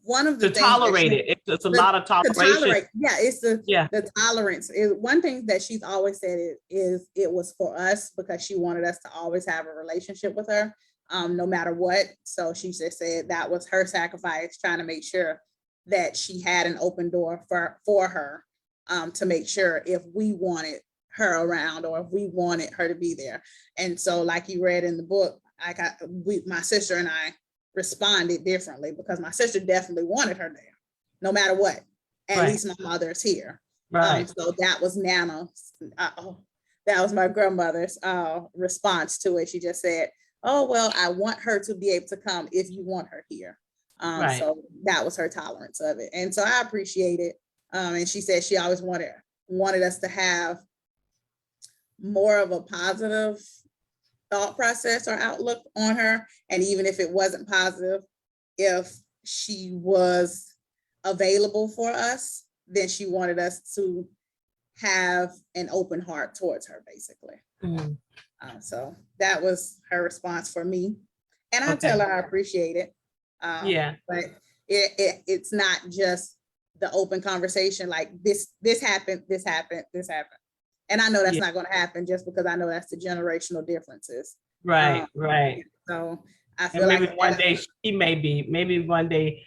One of the To things tolerate it. It's a lot of to toleration. tolerate, yeah, it's the tolerance. One thing that she's always said is it was for us because she wanted us to always have a relationship with her, no matter what. So she just said that was her sacrifice, trying to make sure that she had an open door for her, to make sure if we wanted her around or if we wanted her to be there. And so, like you read in the book, my sister and I responded differently because my sister definitely wanted her there, no matter what. At least my mother's here. Right. So that was Nana's. That was my grandmother's response to it. She just said, "Oh well, I want her to be able to come if you want her here." So that was her tolerance of it, and so I appreciate it. And she said she always wanted us to have more of a positive thought process or outlook on her. And even if it wasn't positive, if she was available for us, then she wanted us to have an open heart towards her, basically. So that was her response for me. And I tell her I appreciate it. But it's not just the open conversation like this happened. And I know that's not going to happen just because I know that's the generational differences. Right. So I and feel maybe like one day she may be, maybe one day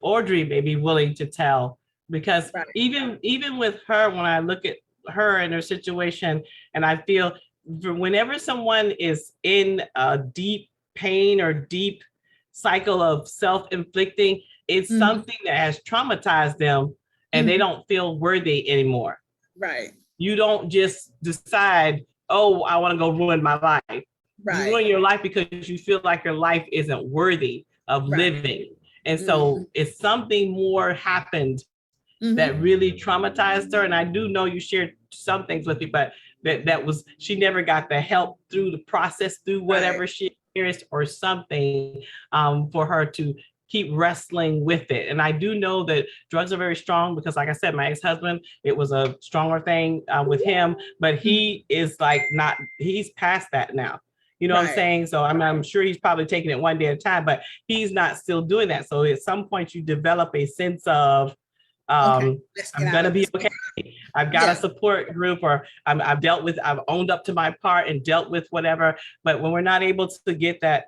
Audrey may be willing to tell, because even with her, when I look at her and her situation, and I feel whenever someone is in a deep pain or deep cycle of self-inflicting, it's something that has traumatized them and they don't feel worthy anymore. Right. You don't just decide, oh, I want to go ruin my life. You ruin your life because you feel like your life isn't worthy of living. And so it's something more happened that really traumatized her. And I do know you shared some things with me, but that was, she never got the help through the process, through whatever she experienced or something, for her to keep wrestling with it. And I do know that drugs are very strong because, like I said, my ex-husband, it was a stronger thing with him, but he is like not, he's past that now. You know what I'm saying? So I'm sure he's probably taking it one day at a time, but he's not still doing that. So at some point you develop a sense of, I'm gonna be okay. I've got a support group, or I've owned up to my part and dealt with whatever. But when we're not able to get that,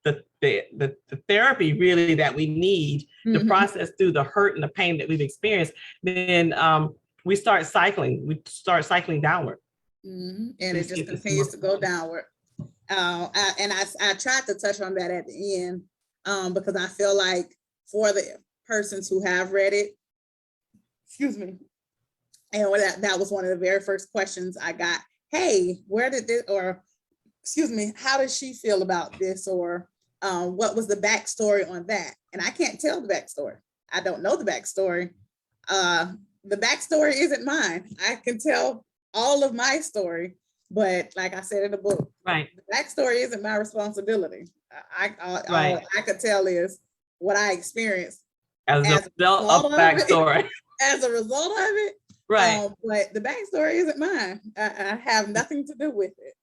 the therapy really that we need to process through the hurt and the pain that we've experienced, then we start cycling. We start cycling downward, and it just continues to go downward. I tried to touch on that at the end, because I feel like for the persons who have read it, excuse me, and that was one of the very first questions I got. Hey, where did this, or excuse me, how does she feel about this, or what was the backstory on that? And I can't tell the backstory. I don't know the backstory. The backstory isn't mine. I can tell all of my story, but like I said in the book, the backstory isn't my responsibility. All I could tell is what I experienced as a result of backstory. As a result of it, but the backstory isn't mine. I have nothing to do with it.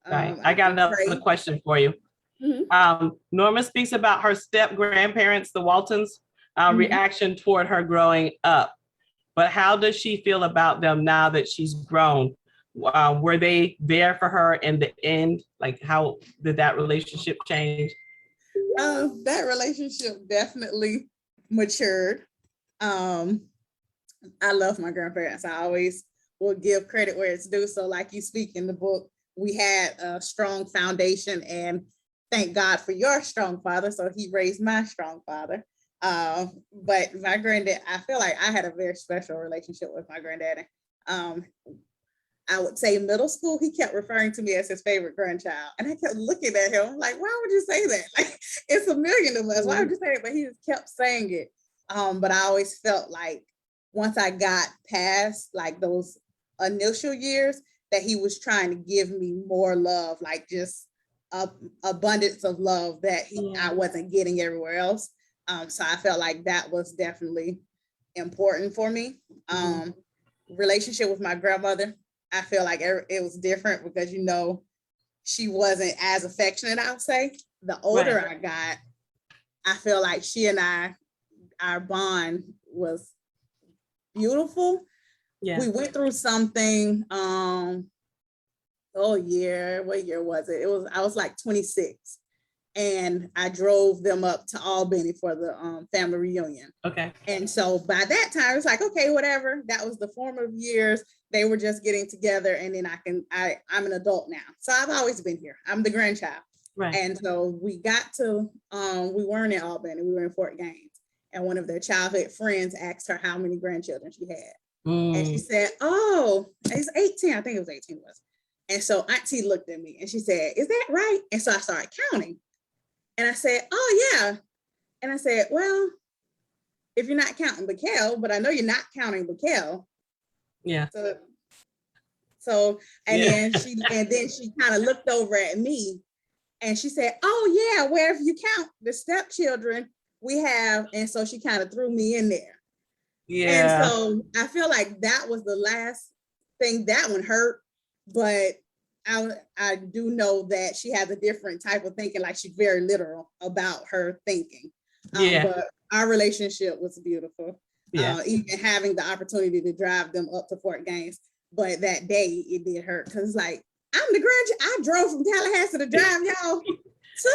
I got another question for you. Norma speaks about her step grandparents, the Waltons, reaction toward her growing up. But how does she feel about them now that she's grown? Were they there for her in the end? Like, how did that relationship change? That relationship definitely matured. I love my grandparents. I always will give credit where it's due. So like you speak in the book, we had a strong foundation, and thank God for your strong father. So he raised my strong father. But my granddad, I feel like I had a very special relationship with my granddaddy. I would say middle school, he kept referring to me as his favorite grandchild. And I kept looking at him like, why would you say that? Like, it's a million of us. Why would you say it? But he just kept saying it. But I always felt like once I got past like those initial years, that he was trying to give me more love, like just abundance of love that I wasn't getting everywhere else. So I felt like that was definitely important for me. Relationship with my grandmother, I feel like it was different because, you know, she wasn't as affectionate, I would say. The older I got, I feel like she and our bond was beautiful. Yeah. We went through something, what year was it? I was like 26. And I drove them up to Albany for the family reunion. Okay. And so by that time, it's like, okay, whatever. That was the formative years. They were just getting together, and then I'm an adult now. So I've always been here. I'm the grandchild. Right. And so we got to, we weren't in Albany, we were in Fort Gaines. And one of their childhood friends asked her how many grandchildren she had. And she said, oh, it's 18. I think it was 18 was. And so Auntie looked at me and she said, is that right? And so I started counting. And I said, oh, yeah. And I said, well, if you're not counting Mikkel, but I know you're not counting Mikkel. Yeah. So then she kind of looked over at me and she said, oh, yeah, well, if you count the stepchildren we have. And so she kind of threw me in there. Yeah. And so I feel like that was the last thing. That one hurt, but I do know that she has a different type of thinking, like she's very literal about her thinking. But our relationship was beautiful. Yeah. Even having the opportunity to drive them up to Fort Gaines. But that day it did hurt because like, I'm the grandchild. I drove from Tallahassee to drive y'all.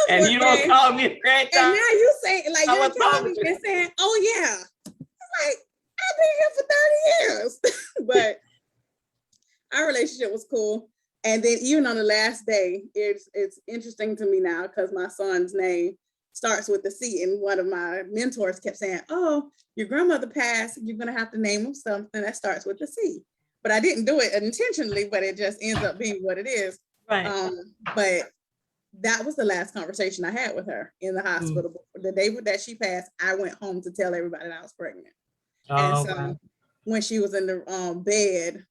And you don't call me a grandchild. And now you say, like, you're calling me and saying, oh yeah. It's like, I've been here for 30 years. But our relationship was cool. And then even on the last day, it's interesting to me now because my son's name starts with the C, and one of my mentors kept saying, oh, your grandmother passed, you're gonna have to name him something that starts with the C. But I didn't do it intentionally, but it just ends up being what it is. Right. But that was the last conversation I had with her in the hospital. The day that she passed, I went home to tell everybody that I was pregnant. And so when she was in the bed,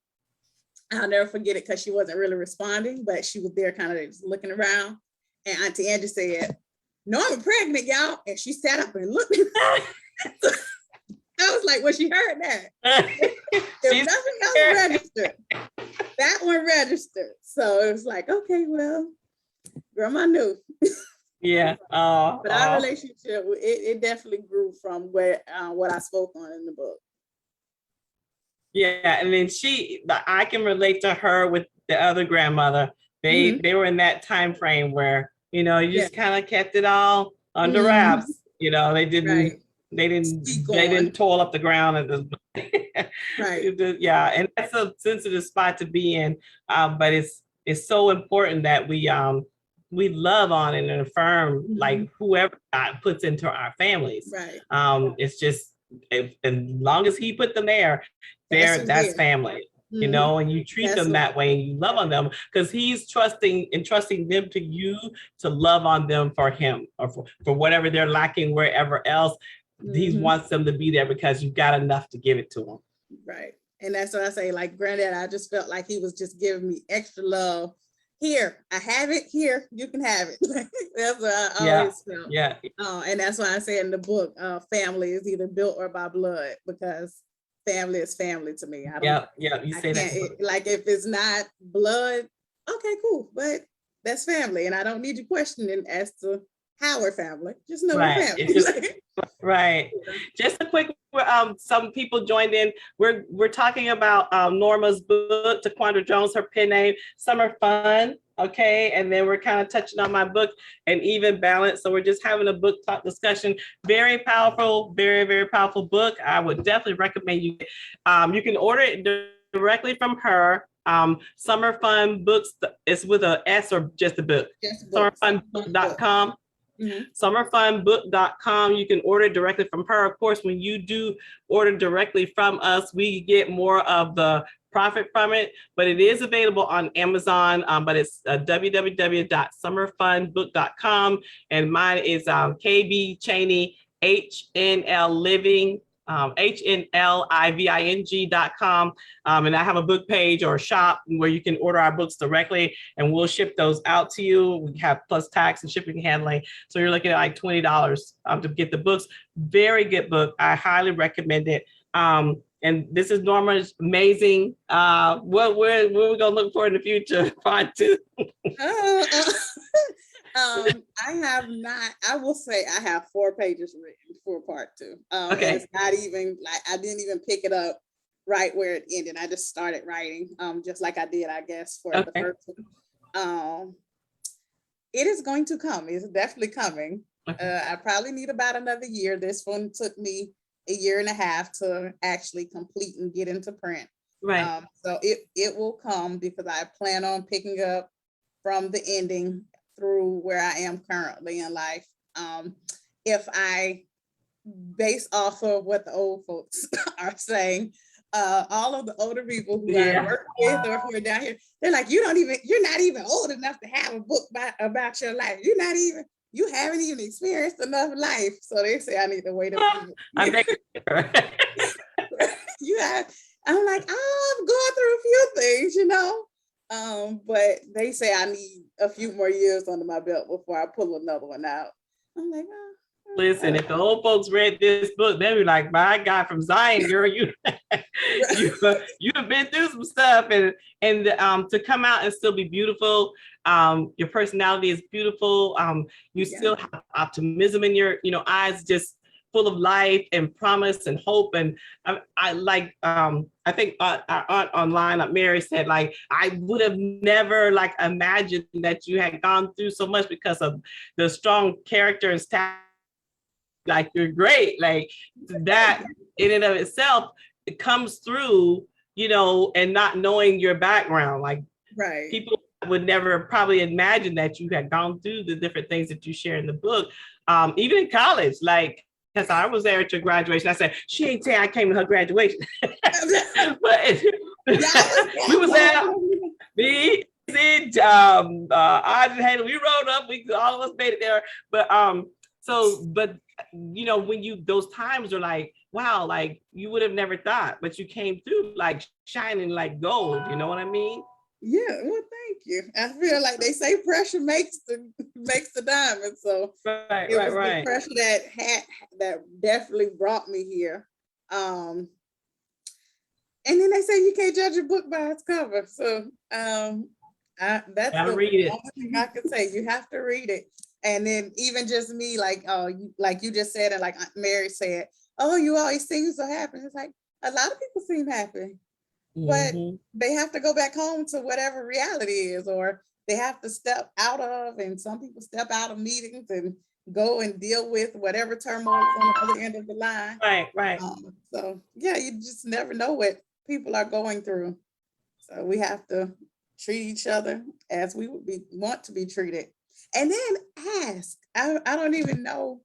I'll never forget it because she wasn't really responding, but she was there kind of just looking around. And Auntie Angie said, no, I'm pregnant, y'all. And she sat up and looked. I was like, well, she heard that. If nothing else registered, that one registered. So it was like, okay, well, grandma knew. Yeah. But our relationship, it definitely grew from what I spoke on in the book. Yeah, and then I can relate to her with the other grandmother. They were in that time frame where, you know, you just kind of kept it all under wraps. You know, they didn't toil up the ground at the right. Yeah, and that's a sensitive spot to be in. But it's so important that we love on and affirm like whoever God puts into our families. Right. It's just as long as He put them there, that's family. You know, and you treat them that way and you love on them because He's trusting them to you to love on them for Him or for whatever they're lacking wherever else. He wants them to be there because you've got enough to give it to them. Right. And that's what I say, like Granddad, I just felt like he was just giving me extra love. Here, I have it. Here, you can have it. That's what I always felt. Yeah. And that's why I say in the book, family is either built or by blood, because family is family to me. You say that. Like if it's not blood, okay, cool. But that's family. And I don't need you questioning as to how we're family. Just know we're family. Right. Just a quick, some people joined in. We're talking about Norma's book, Taquandra Jones, her pen name, Summer Fun. Okay. And then we're kind of touching on my book, and Even Balance. So we're just having a book talk discussion. Very powerful, very, very powerful book. I would definitely recommend you. You can order it directly from her. Summer Fun Books. It's with a S or just a book. Summerfunbook.com. Summerfunbook.com. You can order directly from her. Of course, when you do order directly from us, we get more of the profit from it, but it is available on Amazon, but it's www.summerfunbook.com. And mine is KB Cheney, HNLiving, HNLiving.com. And I have a book page or a shop where you can order our books directly and we'll ship those out to you. We have plus tax and shipping and handling. So you're looking at like $20 to get the books. Very good book. I highly recommend it. And this is Norma's amazing. What we're gonna look for in the future, part 2. I have not, I will say I have 4 pages written for part 2. Okay. And it's not even like, I didn't even pick it up right where it ended. I just started writing, just like I did, I guess, for the first one. It is going to come. It's definitely coming. Okay. I probably need about another year. This one took me a year and a half to actually complete and get into print. Right. So it will come, because I plan on picking up from the ending through where I am currently in life. If I base off of what the old folks are saying, all of the older people who I work with or who are down here, they're like, you're not even old enough to have a book about your life. You haven't even experienced enough life. So they say I need to wait a few. I'm like, I'm going through a few things, but they say I need a few more years under my belt before I pull another one out. I'm like, listen, if the old folks read this book, they'd be like, my God, from Zion, girl, you've been through some stuff, and to come out and still be beautiful. Your personality is beautiful. You still have optimism in your, eyes, just full of life and promise and hope. And I think our aunt online, Mary, said, like, I would have never imagined that you had gone through so much because of the strong character and staff. Like, you're great, like that in and of itself, it comes through, and not knowing your background, like people would never probably imagine that you had gone through the different things that you share in the book. Even in college, because I was there at your graduation. I said, she ain't saying I came to her graduation. But we was there, me, Sid, Audrey, we rode up, we all of us made it there. But when those times are like, wow, like you would have never thought, but you came through like shining like gold, you know what I mean? Yeah, well, thank you. I feel like they say pressure makes the diamond. So it was the pressure that definitely brought me here. And then they say you can't judge a book by its cover. So that's the only thing I can say. You have to read it. And then even just me, like you just said, and like Aunt Mary said, oh, you always seem so happy. It's like, a lot of people seem happy, but they have to go back home to whatever reality is, or they have to step out of, and some people step out of meetings and go and deal with whatever turmoil is on the other end of the line. Right. So yeah, you just never know what people are going through. So we have to treat each other as we would want to be treated. And then ask. I don't even know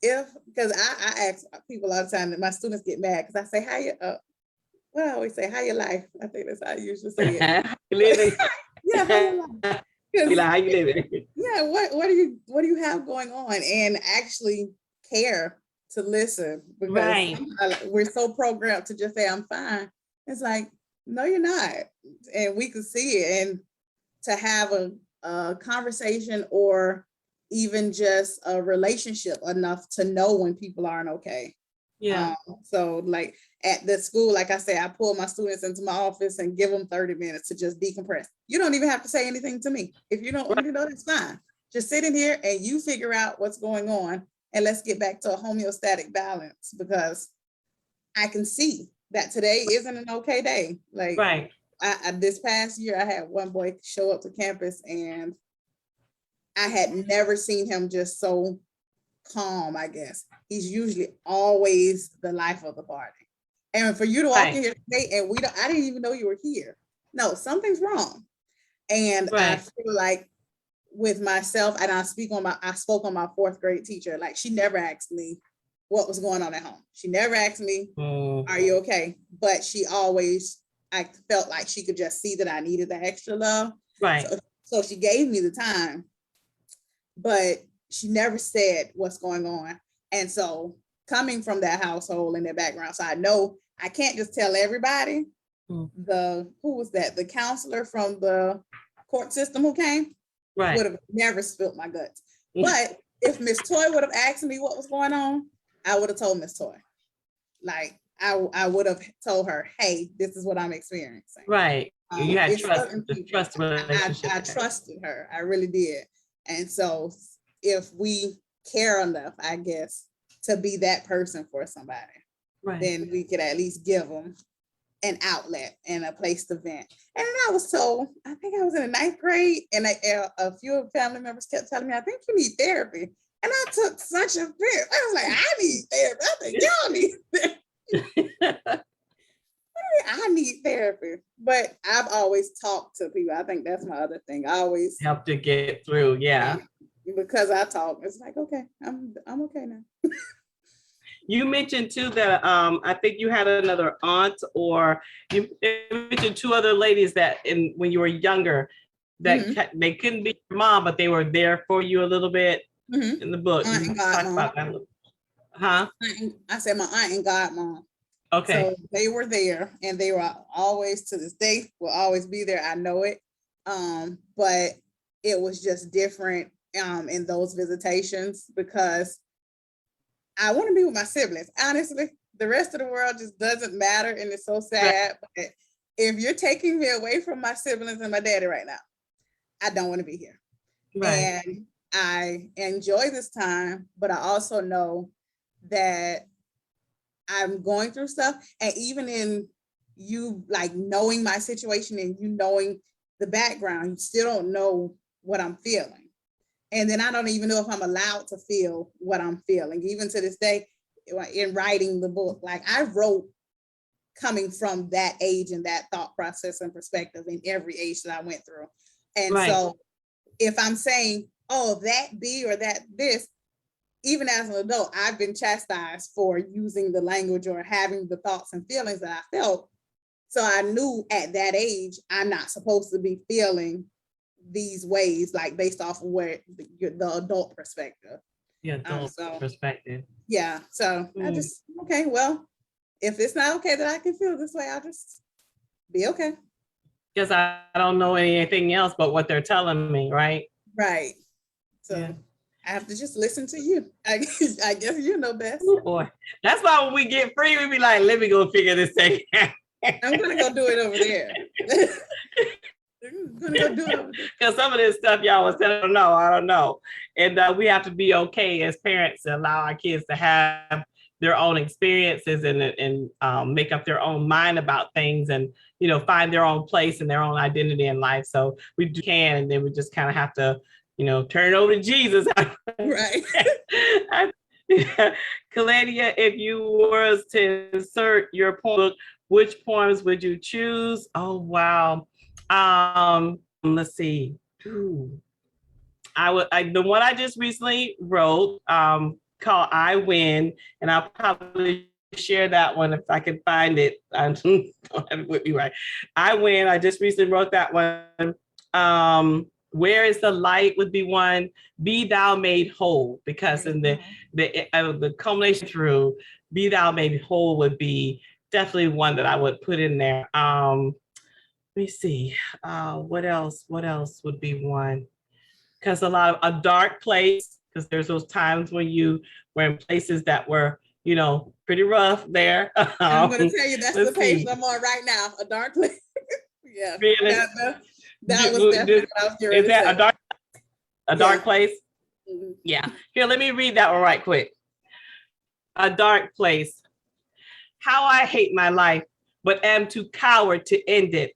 because I ask people all the time, that my students get mad because I say, how you, I always say, how your life? I think that's how I usually say it. You living? Yeah, how your life? How you living? Yeah, what do you have going on? And actually care to listen, because we're so programmed to just say, I'm fine. It's like, no, you're not. And we can see it. And to have a conversation, or even just a relationship enough to know when people aren't okay. Yeah. So like at the school, like I say, I pull my students into my office and give them 30 minutes to just decompress. You don't even have to say anything to me. If you don't want to know, that's fine. Just sit in here and you figure out what's going on, and let's get back to a homeostatic balance, because I can see that today isn't an okay day. Like I this past year, I had one boy show up to campus, and I had never seen him just so calm, I guess. He's usually always the life of the party. And for you to walk in here today and I didn't even know you were here. No, something's wrong. And I feel like with myself, and I spoke on my 4th grade teacher, like she never asked me what was going on at home. She never asked me, are you okay? But she always, I felt like she could just see that I needed the extra love. So she gave me the time, but she never said what's going on. And so coming from that household and their background, so I know I can't just tell everybody. Who was that? The counselor from the court system who came would have never spilt my guts. But if Miss Toy would have asked me what was going on, I would have told Miss Toy. Like, I would have told her, hey, this is what I'm experiencing. Right. You had trust, the trust relationship. I trusted her. I really did. And so if we care enough, I guess, to be that person for somebody, right, then we could at least give them an outlet and a place to vent. And then I was told, I think I was in the 9th grade, and a few family members kept telling me, I think you need therapy. And I took such offense. I was like, I need therapy. I think y'all need therapy. I need therapy. But I've always talked to people. I think that's my other thing. I always help to get through. Yeah. Because I talk, it's like, okay, I'm okay now. You mentioned too that I think you had another aunt, or you mentioned 2 other ladies that when you were younger that they couldn't be your mom, but they were there for you a little bit in the book. You talk about that. Huh? I said my aunt and godmom. Okay. So they were there, and they were always, to this day, will always be there. I know it. But it was just different in those visitations, because I want to be with my siblings. Honestly, the rest of the world just doesn't matter, and it's so sad. But if you're taking me away from my siblings and my daddy right now, I don't want to be here. Right. And I enjoy this time, but I also know that I'm going through stuff. And even in you like knowing my situation and you knowing the background, you still don't know what I'm feeling. And then I don't even know if I'm allowed to feel what I'm feeling. Even to this day, in writing the book, like I wrote coming from that age and that thought process and perspective in every age that I went through. And so if I'm saying, oh, that be or that this, even as an adult, I've been chastised for using the language or having the thoughts and feelings that I felt. So I knew at that age, I'm not supposed to be feeling these ways, like based off of where the adult perspective. Yeah, adult perspective. Yeah. So I just, okay, well, if it's not okay that I can feel this way, I'll just be okay. Because I don't know anything else but what they're telling me, right? Right. So I have to just listen to you. I guess you know best. Oh boy. That's why when we get free, we be like, let me go figure this thing out. I'm gonna go do it over there. Because some of this stuff y'all was saying, I don't know. And we have to be okay as parents to allow our kids to have their own experiences and make up their own mind about things, and find their own place and their own identity in life. So we can, and then we just kind of have to turn it over to Jesus. Right. Kaladia, if you was to insert your poem, which poems would you choose? Oh wow. Let's see. The one I just recently wrote called I Win, and I'll probably share that one if I can find it. I don't have it with me, right? I Win. I just recently wrote that one. Where is the light would be one. Be thou made whole, because in the culmination through be thou made whole would be definitely one that I would put in there. Let me see. What else would be one? Because a dark place, because there's those times when you were in places that were, pretty rough there. I'm going to tell you, that's the page I'm on right now. A dark place. Yeah. Really? That was definitely what I was getting ready to say. A dark place? Mm-hmm. Yeah. Here, let me read that one right quick. A dark place. How I hate my life, but am too coward to end it.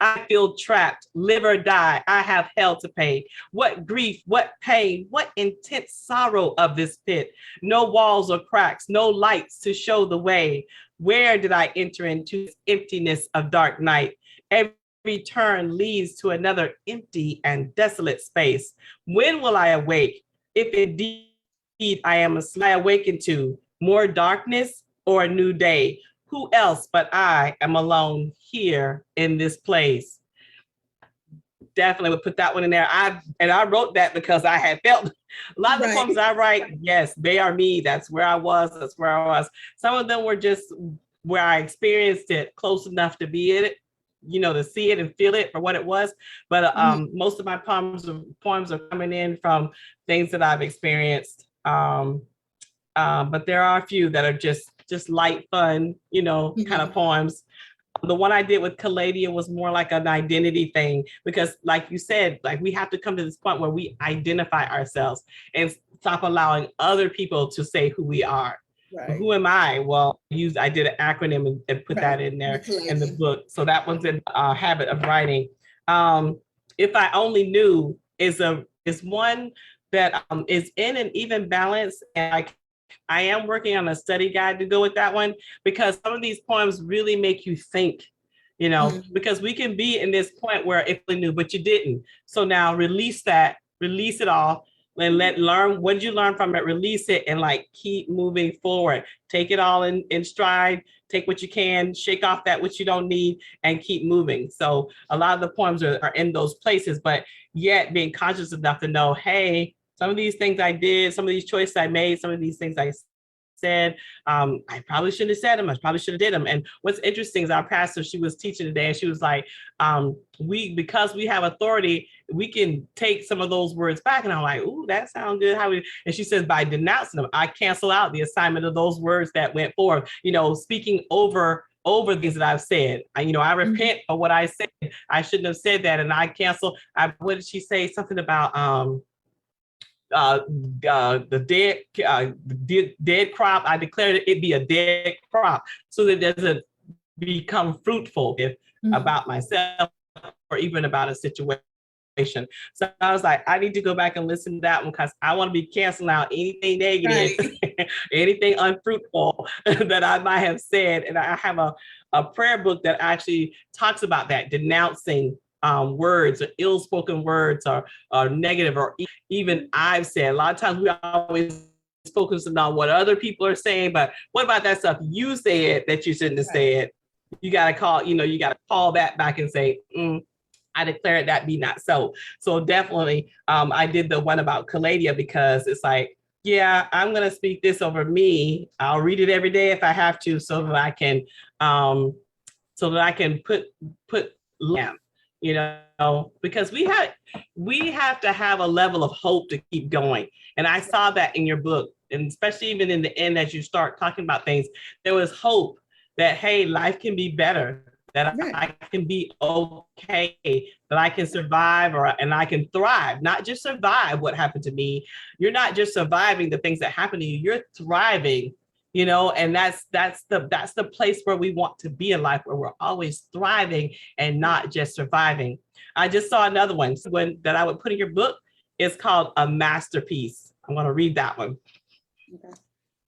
I feel trapped, live or die. I have hell to pay. What grief, what pain, what intense sorrow of this pit. No walls or cracks, no lights to show the way. Where did I enter into this emptiness of dark night? Every turn leads to another empty and desolate space. When will I awake? If indeed I am awakened to more darkness or a new day? Who else but I am alone here in this place? Definitely would put that one in there. I wrote that because I had felt a lot of the poems I write, yes, they are me. That's where I was. Some of them were just where I experienced it close enough to be in it, to see it and feel it for what it was. But most of my poems are coming in from things that I've experienced. But there are a few that are just just light, fun, kind of poems. The one I did with Calladia was more like an identity thing, because like you said, like we have to come to this point where we identify ourselves and stop allowing other people to say who we are. Right. Who am I? Well, I did an acronym and put that in there in the book. So that one's in habit of writing. If I Only Knew is one that is in an even balance, and I am working on a study guide to go with that one, because some of these poems really make you think, because we can be in this point where if we knew, but you didn't. So now release it all, and learn what did you learn from it, release it, and like keep moving forward. Take it all in stride, take what you can, shake off that which you don't need, and keep moving. So a lot of the poems are in those places, but yet being conscious enough to know, hey, some of these things I did, some of these choices I made, some of these things I said, I probably shouldn't have said them. I probably should have did them. And what's interesting is our pastor, she was teaching today, and she was like, because we have authority, we can take some of those words back. And I'm like, ooh, that sounds good. And she says, by denouncing them, I cancel out the assignment of those words that went forth, speaking over things that I've said. I repent for what I said. I shouldn't have said that. And I cancel. What did she say? Something about the dead crop. I declared it be a dead crop, so that it doesn't become fruitful about myself or even about a situation. So I was like, I need to go back and listen to that one, because I want to be canceling out anything negative, right. Anything unfruitful that I might have said. And I have a prayer book that actually talks about that, denouncing words or ill-spoken words or negative, or even I've said. A lot of times we always focus on what other people are saying, but what about that stuff you said that you shouldn't have said? You got to call that back and say, I declare that be not so. So definitely, I did the one about Calladia, because it's like, yeah, I'm going to speak this over me. I'll read it every day if I have to, so that I can put lamp, because we have to have a level of hope to keep going. And I saw that in your book, and especially even in the end, as you start talking about things, there was hope that, hey, life can be better, that I can be okay, that I can survive, and I can thrive, not just survive what happened to me. You're not just surviving the things that happen to you, you're thriving, and that's the place where we want to be in life, where we're always thriving and not just surviving. I just saw another one that I would put in your book. It's called A Masterpiece. I'm going to read that one. Okay.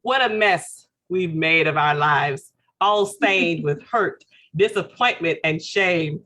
What a mess we've made of our lives, all stained with hurt, disappointment, and shame.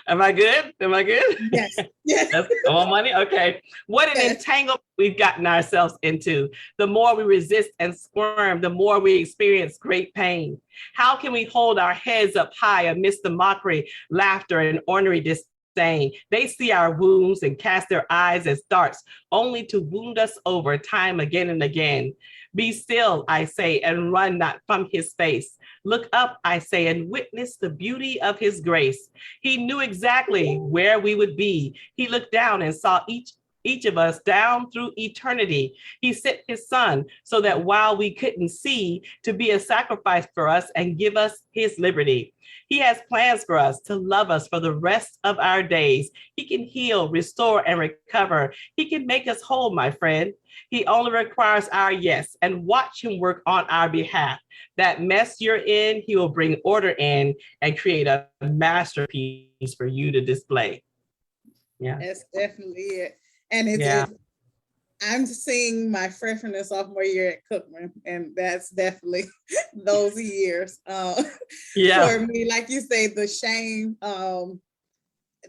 Am I good? Yes. Yes. That's all money? Okay. What an entanglement we've gotten ourselves into. The more we resist and squirm, the more we experience great pain. How can we hold our heads up high amidst the mockery, laughter, and ornery disdain? They see our wounds and cast their eyes as darts, only to wound us over time again and again. Be still, I say, and run not from his face. Look up, I say, and witness the beauty of his grace. He knew exactly where we would be. He looked down and saw each of us down through eternity. He sent his son so that while we couldn't see, to be a sacrifice for us and give us his liberty. He has plans for us to love us for the rest of our days. He can heal, restore, and recover. He can make us whole, my friend. He only requires our yes, and watch him work on our behalf. That mess you're in, he will bring order in and create a masterpiece for you to display. Yeah. That's definitely it. And it's I'm seeing my freshman and sophomore year at Cookman, and that's definitely those years. For me, like you say, the shame,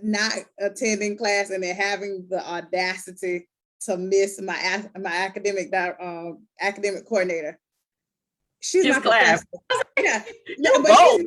not attending class and then having the audacity to miss my academic coordinator. She's my professor. Yeah, but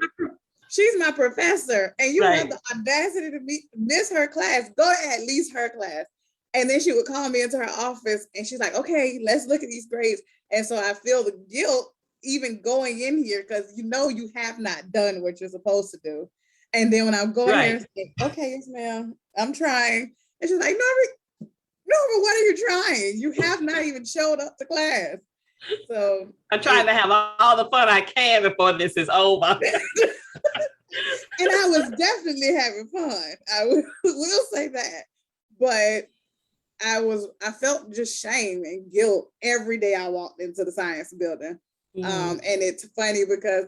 she's my professor, and you have the audacity to miss her class. Go at least her class. And then she would call me into her office, and she's like, okay, let's look at these grades. And so I feel the guilt even going in here, because you have not done what you're supposed to do. And then when I'm going there and saying, okay, yes, ma'am, I'm trying. And she's like, no, but what are you trying? You have not even showed up to class. So I'm trying to have all the fun I can before this is over. And I was definitely having fun. I will say that. But I felt just shame and guilt every day I walked into the science building. And it's funny because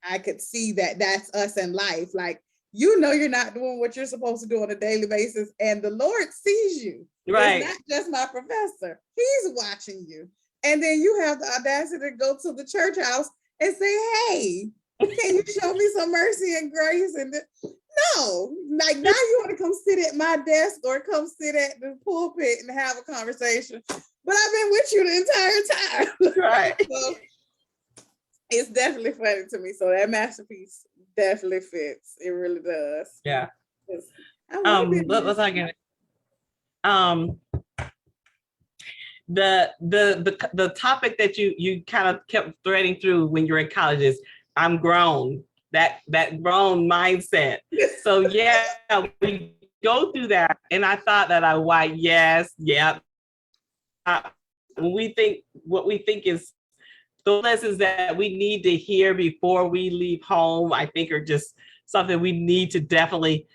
I could see that that's us in life. Like, you're not doing what you're supposed to do on a daily basis, and the Lord sees you. Right. It's not just my professor. He's watching you. And then you have the audacity to go to the church house and say, hey, can you show me some mercy and grace? And no, like, now you want to come sit at my desk or come sit at the pulpit and have a conversation. But I've been with you the entire time. Right. So it's definitely funny to me. So that masterpiece definitely fits. It really does. Yeah. What was I gonna? The topic that you kind of kept threading through when you're in college is I'm grown. That grown mindset. So yeah, we go through that, and I thought that when we think what we think is the lessons that we need to hear before we leave home, I think are just something we need to definitely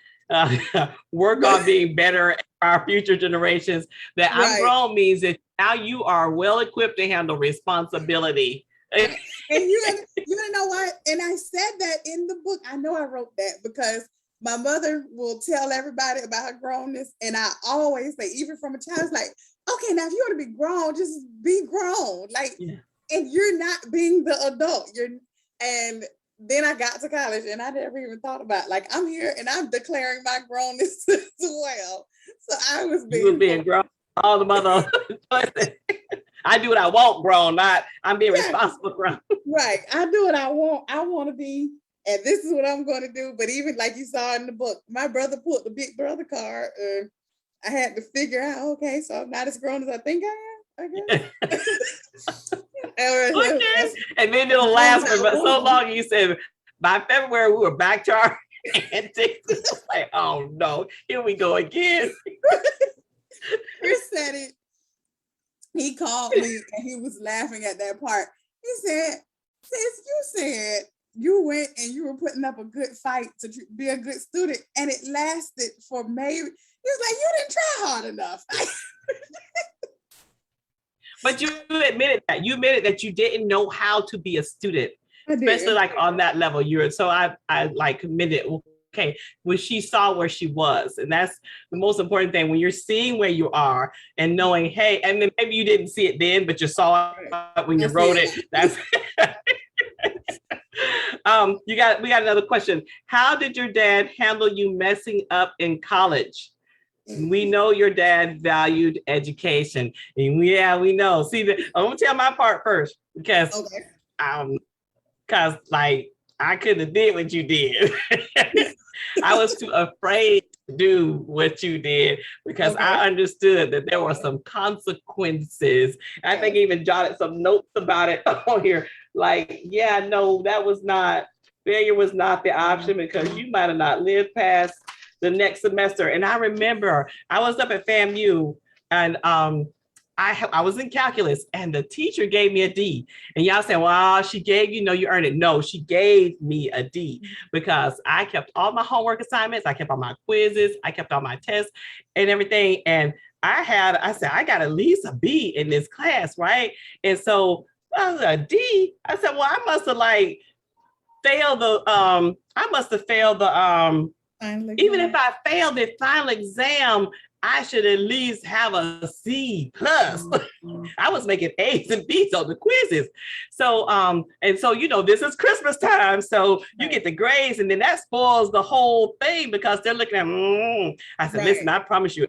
work on being better for our future generations. That right. I'm grown means that now you are well equipped to handle responsibility. And you know what? And I said that in the book. I know I wrote that because my mother will tell everybody about her grownness. And I always say, even from a child, it's like, okay, now if you want to be grown, just be grown. Like, and you're not being the adult. And then I got to college and I never even thought about, like, I'm here and I'm declaring my grownness as well. So I was being grown. All the mother. I do what I want, grown, not I'm being responsible, grown. Right. I do what I want. I want to be, and this is what I'm going to do. But even like you saw in the book, my brother pulled the big brother card. I had to figure out, okay, so I'm not as grown as I think I am, I guess. And then it'll last for so long. You said by February we were back to our antics. Like, oh no, here we go again. Chris said it. He called me and he was laughing at that part. He said, sis, you said you went and you were putting up a good fight to be a good student, and it lasted for maybe, he was like, you didn't try hard enough. But you admitted that. You admitted that you didn't know how to be a student, especially like on that level. So I like committed. Okay, when she saw where she was, and that's the most important thing. When you're seeing where you are and knowing, hey, and then maybe you didn't see it then, but you saw it when you wrote it. That's we got another question. How did your dad handle you messing up in college? We know your dad valued education, and we know. See, I'm gonna tell my part first because like I couldn't have did what you did. I was too afraid to do what you did because I understood that there were some consequences. I think I even jotted some notes about it on here. Like, failure was not the option because you might have not lived past the next semester. And I remember I was up at FAMU and I was in calculus and the teacher gave me a D. And y'all say, well, she gave you, you earned it. No, she gave me a D because I kept all my homework assignments. I kept all my quizzes. I kept all my tests and everything. And I said, I got at least a B in this class, right? And so I was a D. I said, well, I must have failed the even if I failed the final exam, I should at least have a C plus. I was making A's and B's on the quizzes. So, and so, this is Christmas time. So you get the grades and then that spoils the whole thing because they're looking at, I said, listen, I promise you,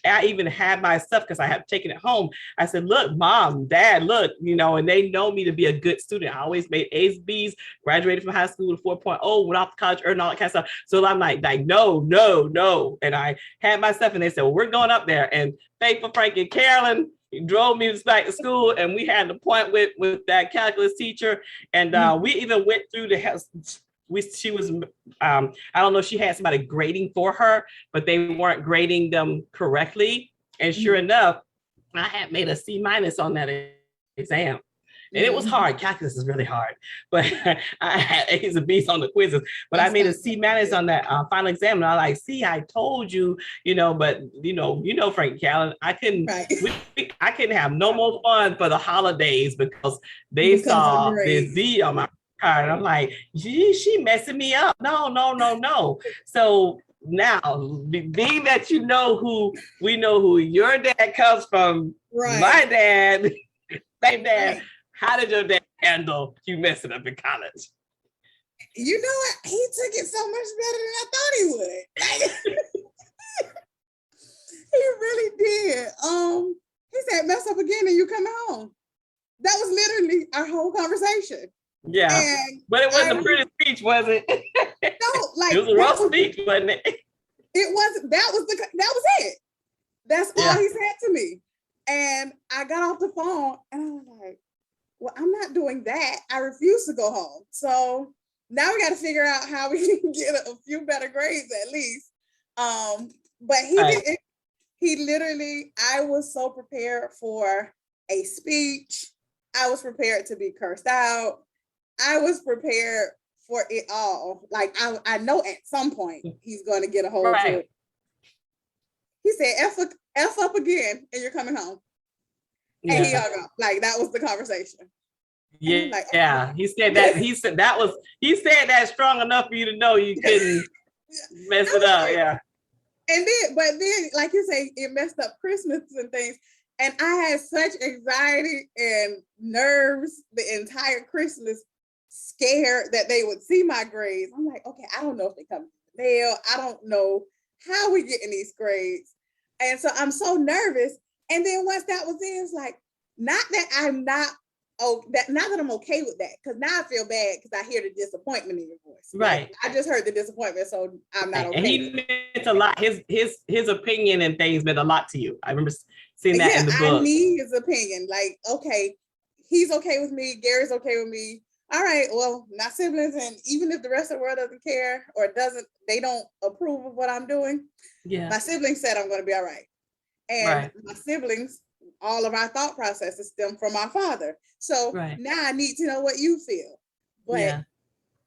I even had my stuff because I had taken it home. I said, look, mom, dad, look, and they know me to be a good student. I always made A's, B's, graduated from high school with 4.0, went off to college, earned all that kind of stuff. So I'm like, no. And I had my stuff and they said, well, we're going up there. And Faithful, Frank, and Carolyn drove me back to school and we had an appointment with that calculus teacher. And we even went through she was, I don't know if she had somebody grading for her, but they weren't grading them correctly. And sure enough, I had made a C- on that exam. And it was hard. Calculus is really hard, but I had A's and B's on the quizzes. But I made a C minus on that final exam, and I like, see, I told you, but Frank Callan, I couldn't, I couldn't have no more fun for the holidays because they saw this D on my card. I'm like, she messing me up. No. So now, being that we know who your dad comes from, my dad, same dad. How did your dad handle you messing up in college? You know what? He took it so much better than I thought he would. He really did. He said, mess up again and you coming home. That was literally our whole conversation. Yeah. But it wasn't a pretty speech, was it? No, like it was a rough speech, wasn't it? It wasn't. That was it. That's all he said to me. And I got off the phone and I was like, well, I'm not doing that. I refuse to go home. So now we got to figure out how we can get a few better grades at least. But he didn't. He literally, I was so prepared for a speech. I was prepared to be cursed out. I was prepared for it all. Like I know at some point he's going to get a hold of it. He said, F up again and you're coming home. And he hung up. Like that was the conversation. Yeah, like, okay. He said that strong enough for you to know you couldn't mess it up. Yeah. And then, like you say, it messed up Christmas and things. And I had such anxiety and nerves the entire Christmas, scared that they would see my grades. I'm like, okay, I don't know if they come in the mail. I don't know how we getting these grades. And so I'm so nervous. And then once that was in, it's like, not that I'm okay with that, because now I feel bad because I hear the disappointment in your voice. Right. Like, I just heard the disappointment, so I'm not okay. And he meant a lot. His opinion and things meant a lot to you. I remember seeing that in the book. I need his opinion. Like, okay, he's okay with me. Gary's okay with me. All right, well, my siblings, and even if the rest of the world doesn't care or they don't approve of what I'm doing, my siblings said I'm going to be all right. And my siblings, all of our thought processes stem from our father. So now I need to know what you feel. But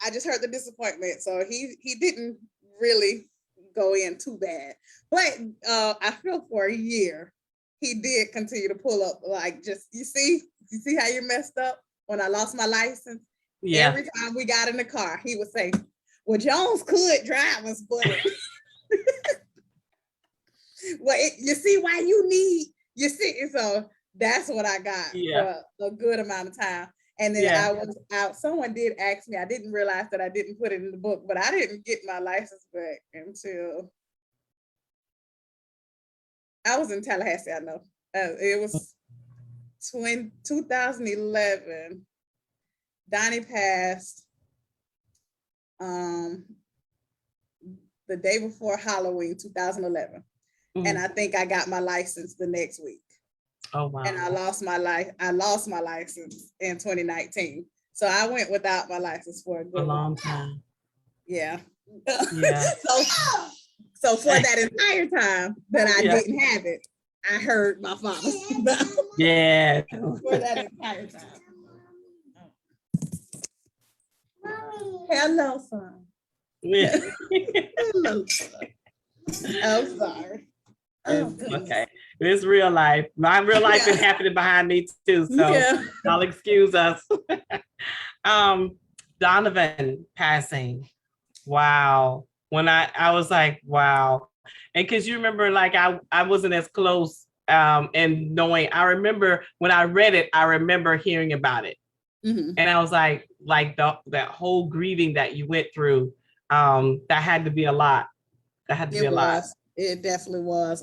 I just heard the disappointment. So he didn't really go in too bad. But I feel for a year, he did continue to pull up, like, just, you see how you messed up when I lost my license? Yeah. Every time we got in the car, he would say, well, Jones could drive us, but well, you see why so that's what I got for a good amount of time. And then I was out. Someone did ask me, I didn't realize that I didn't put it in the book, but I didn't get my license back until I was in Tallahassee, I know. It was 2011. Donnie passed the day before Halloween, 2011. And I think I got my license the next week. Oh, wow. And I lost my license in 2019. So I went without my license for a long time. Yeah. So for that entire time that I didn't have it, I heard my father. Yeah. For that entire time. Hello, son. Yeah. Hello, son. I'm sorry. Okay, it's real life. My real life is happening behind me too, so y'all excuse us. Donovan passing. Wow. When I was like, wow. And because you remember, like, I wasn't as close and knowing. I remember when I read it, I remember hearing about it. Mm-hmm. And I was like that whole grieving that you went through, that had to be a lot. That had to be a lot. It definitely was.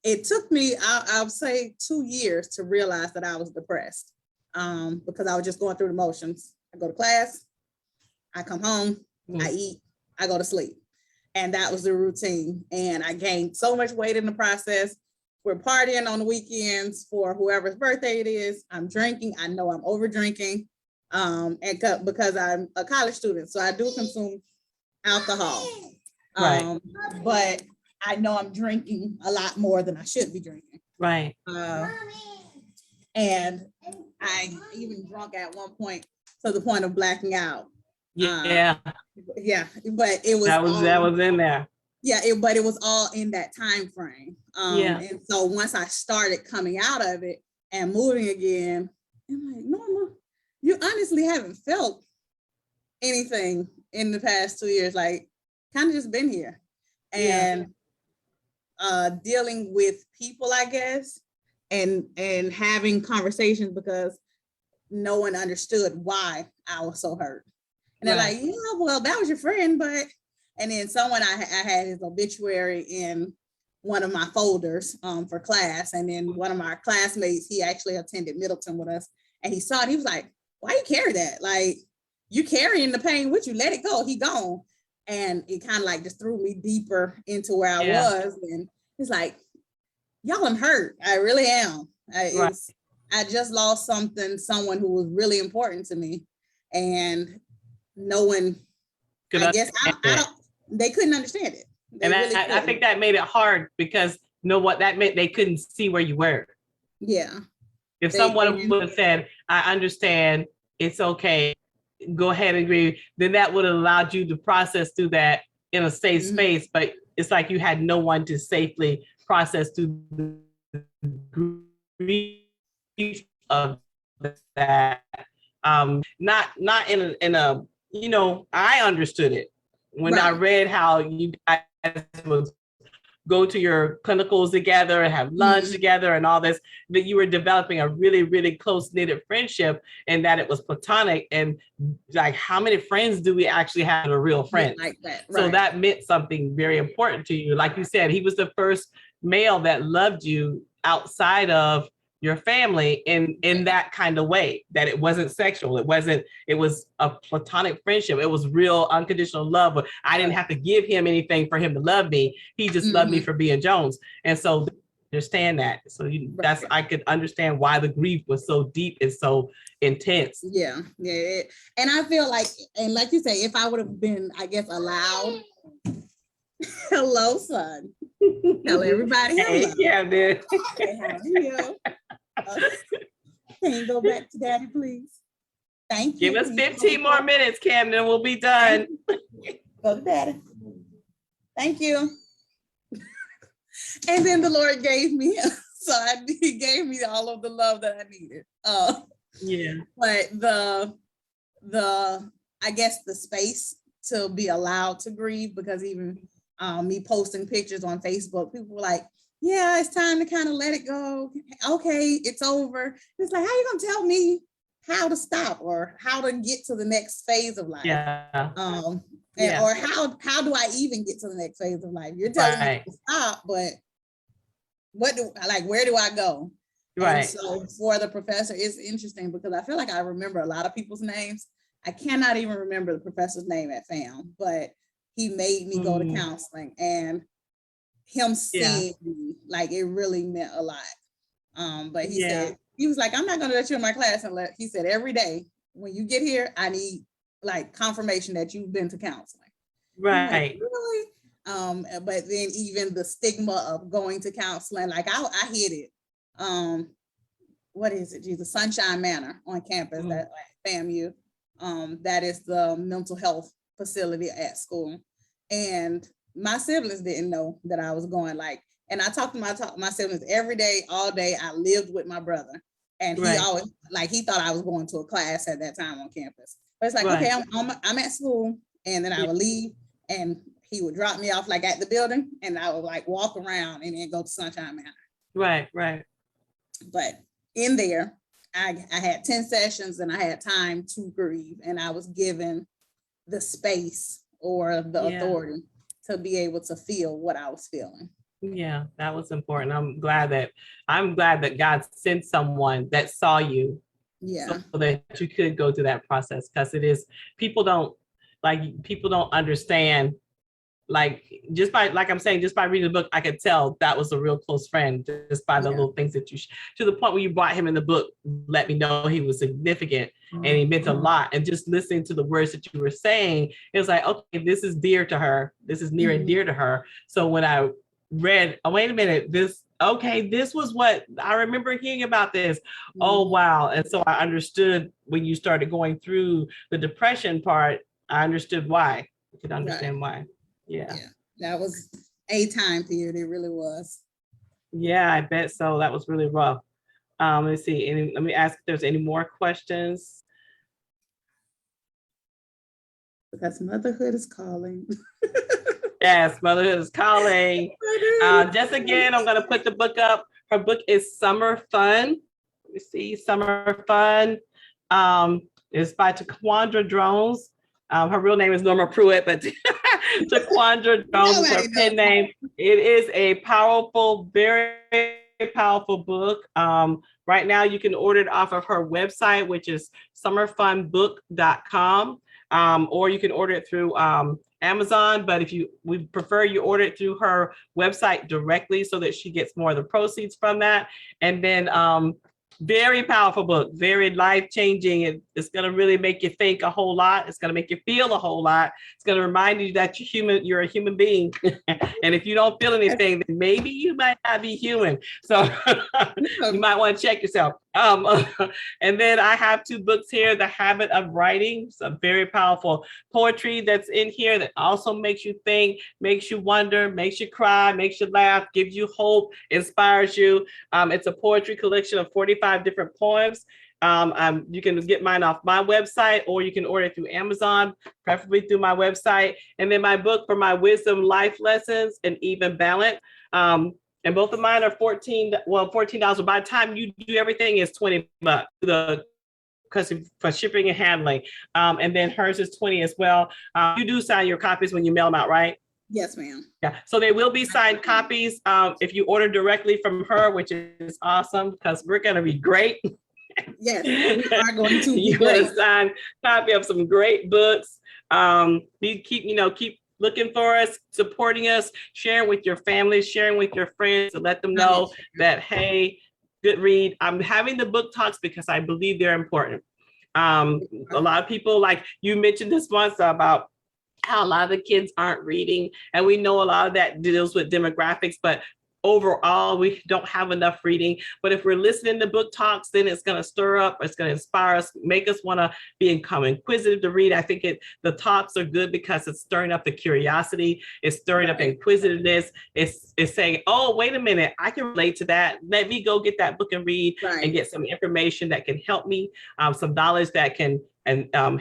It took me, I'll say, 2 years to realize that I was depressed, because I was just going through the motions. I go to class, I come home, I eat, I go to sleep. And that was the routine. And I gained so much weight in the process. We're partying on the weekends for whoever's birthday it is. I'm drinking. I know I'm over drinking, and because I'm a college student. So I do consume alcohol. But I know I'm drinking a lot more than I should be drinking. Right. And I even drunk at one point to the point of blacking out. Yeah. Yeah, but it was that was in there. Yeah, but it was all in that time frame. And so once I started coming out of it and moving again, I'm like, Norma, you honestly haven't felt anything in the past 2 years, like kind of just been here. And dealing with people, I guess, and having conversations, because no one understood why I was so hurt. And they're like, yeah, well, that was your friend, but, and then someone, I had his obituary in one of my folders for class. And then one of my classmates, he actually attended Middleton with us, and he saw it. He was like, why you carry that? Like, you carrying the pain with you, let it go, he gone. And it kind of like just threw me deeper into where I was. And it's like, y'all, I'm hurt. I really am. I just lost someone who was really important to me. And no one, I guess, they couldn't understand it. And really I think that made it hard, because you know what that meant? They couldn't see where you were. Yeah. If someone would have said, I understand, it's okay, go ahead and agree, then that would have allowed you to process through that in a safe space. But it's like you had no one to safely process through the grief of that. Not in a you know, I understood it when I read how you guys would go to your clinicals together and have lunch together and all this, that you were developing a really, really close knitted friendship, and that it was platonic. And like, how many friends do we actually have a real friend? Like that, So that meant something very important to you. Like you said, he was the first male that loved you outside of your family in that kind of way, that it wasn't sexual. It was a platonic friendship. It was real unconditional love, but I didn't have to give him anything for him to love me. He just loved me for being Jones. And so understand that. So I could understand why the grief was so deep and so intense. Yeah. And I feel like, and like you say, if I would have been, I guess, allowed, hello, son. Tell everybody hello. Hey, yeah, dude. Okay, how are you? Can you go back to daddy, please? Thank you. Give us 15 more minutes, Camden. We'll be done. Go to daddy. Thank you. And then the Lord gave me, he gave me all of the love that I needed. But the I guess the space to be allowed to grieve, because even me posting pictures on Facebook, people were like, yeah, it's time to kind of let it go. Okay, it's over. It's like, how are you gonna tell me how to stop or how to get to the next phase of life? Or how do I even get to the next phase of life? You're telling me to stop, but where do I go? And so for the professor, it's interesting because I feel like I remember a lot of people's names. I cannot even remember the professor's name at FAM, but he made me go to counseling, and him seeing me, like, it really meant a lot. But he said, he was like, I'm not gonna let you in my class he said, every day when you get here, I need like confirmation that you've been to counseling. Right. Like, really? But then even the stigma of going to counseling, like I hit it. What is it? Jesus, Sunshine Manor on campus, that FAMU. That is the mental health facility at school. And my siblings didn't know that I was going, and I talked to my siblings every day, all day. I lived with my brother, and he always, he thought I was going to a class at that time on campus. But it's like, okay, I'm at school, and then I would leave, and he would drop me off at the building, and I would walk around and then go to Sunshine Manor. Right. But in there, I had 10 sessions, and I had time to grieve, and I was given the space or the authority to be able to feel what I was feeling. Yeah, that was important. I'm glad that God sent someone that saw you, so that you could go through that process, because people don't understand. Just by reading the book, I could tell that was a real close friend, just by the little things that to the point where you brought him in the book, let me know he was significant and he meant a lot. And just listening to the words that you were saying, it was like, okay, this is dear to her. This is near and dear to her. So when I read, oh, wait a minute, okay, this was what I remember hearing about this. Oh, wow. And so I understood when you started going through the depression part, I understood why. I could understand why. Yeah. That was a time period. It really was. Yeah, I bet so. That was really rough. Let's see. Let me ask if there's any more questions. Because motherhood is calling. Yes, motherhood is calling. Just again, I'm going to put the book up. Her book is Summer Fun. Let me see, Summer Fun. It's by Taquandra Drones. Her real name is Norma Pruitt, but Taquandra Drones is her pen name. It is a powerful, very powerful book. Right now, you can order it off of her website, which is summerfunbook.com, or you can order it through Amazon. But we prefer you order it through her website directly so that she gets more of the proceeds from that. And then very powerful book, very life-changing. It's going to really make you think a whole lot. It's going to make you feel a whole lot. It's going to remind you that you're a human being. And if you don't feel anything, then maybe you might not be human. So you might want to check yourself. And then I have 2 books here, The Habit of Writing, some very powerful poetry that's in here that also makes you think, makes you wonder, makes you cry, makes you laugh, gives you hope, inspires you. It's a poetry collection of 45 different poems. You can get mine off my website, or you can order it through Amazon, preferably through my website. And then my book for my wisdom life lessons and even balance. And both of mine are $14. But by the time you do everything, it's $20 for shipping and handling. And then hers is $20 as well. You do sign your copies when you mail them out, right? Yes, ma'am. Yeah. So they will be signed copies if you order directly from her, which is awesome because we're going to be great. Yes, we are going to be you great. Want to sign copy of some great books. Keep looking for us, supporting us, sharing with your family, sharing with your friends, to let them know that, hey, good read. I'm having the book talks because I believe they're important. A lot of people, like you mentioned this once about how a lot of the kids aren't reading, and we know a lot of that deals with demographics, but overall, we don't have enough reading. But if we're listening to book talks, then it's going to stir up, it's going to inspire us, make us want to become inquisitive to read. I think the talks are good because it's stirring up the curiosity, it's stirring up inquisitiveness, it's saying, oh, wait a minute, I can relate to that. Let me go get that book and read and get some information that can help me, some knowledge that can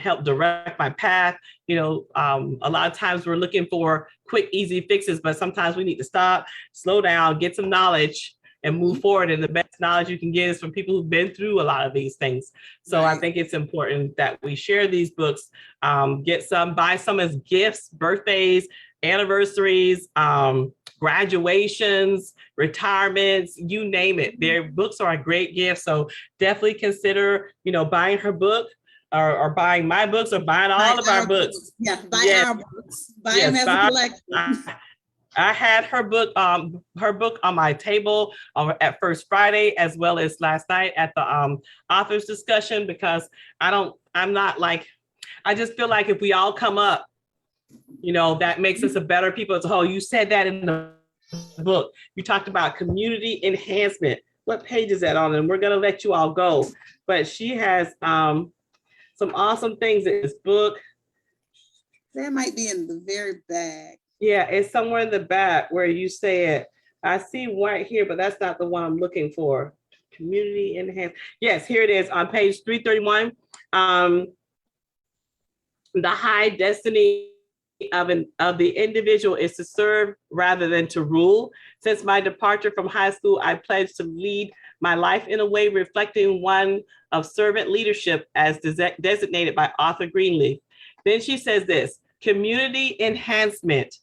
help direct my path. A lot of times we're looking for quick, easy fixes, but sometimes we need to stop, slow down, get some knowledge and move forward. And the best knowledge you can get is from people who've been through a lot of these things. So I think it's important that we share these books, get some, buy some as gifts, birthdays, anniversaries, graduations, retirements, you name it. Their books are a great gift. So definitely consider, buying her book. Or buying my books, or buying all of our books. Yeah, buy our books. Buy them as a collection. I had her book on my table at First Friday, as well as last night at the authors discussion, because I just feel like if we all come up, that makes us a better people as a whole. You said that in the book. You talked about community enhancement. What page is that on? And we're gonna let you all go. But she has some awesome things in this book. That might be in the very back. Yeah, it's somewhere in the back where you say it. I see right here, but that's not the one I'm looking for. Community enhancement. Yes, here it is on page 331. The high destiny of the individual is to serve rather than to rule. Since my departure from high school, I pledged to lead my life in a way reflecting one of servant leadership as designated by Arthur Greenleaf. Then she says this: community enhancement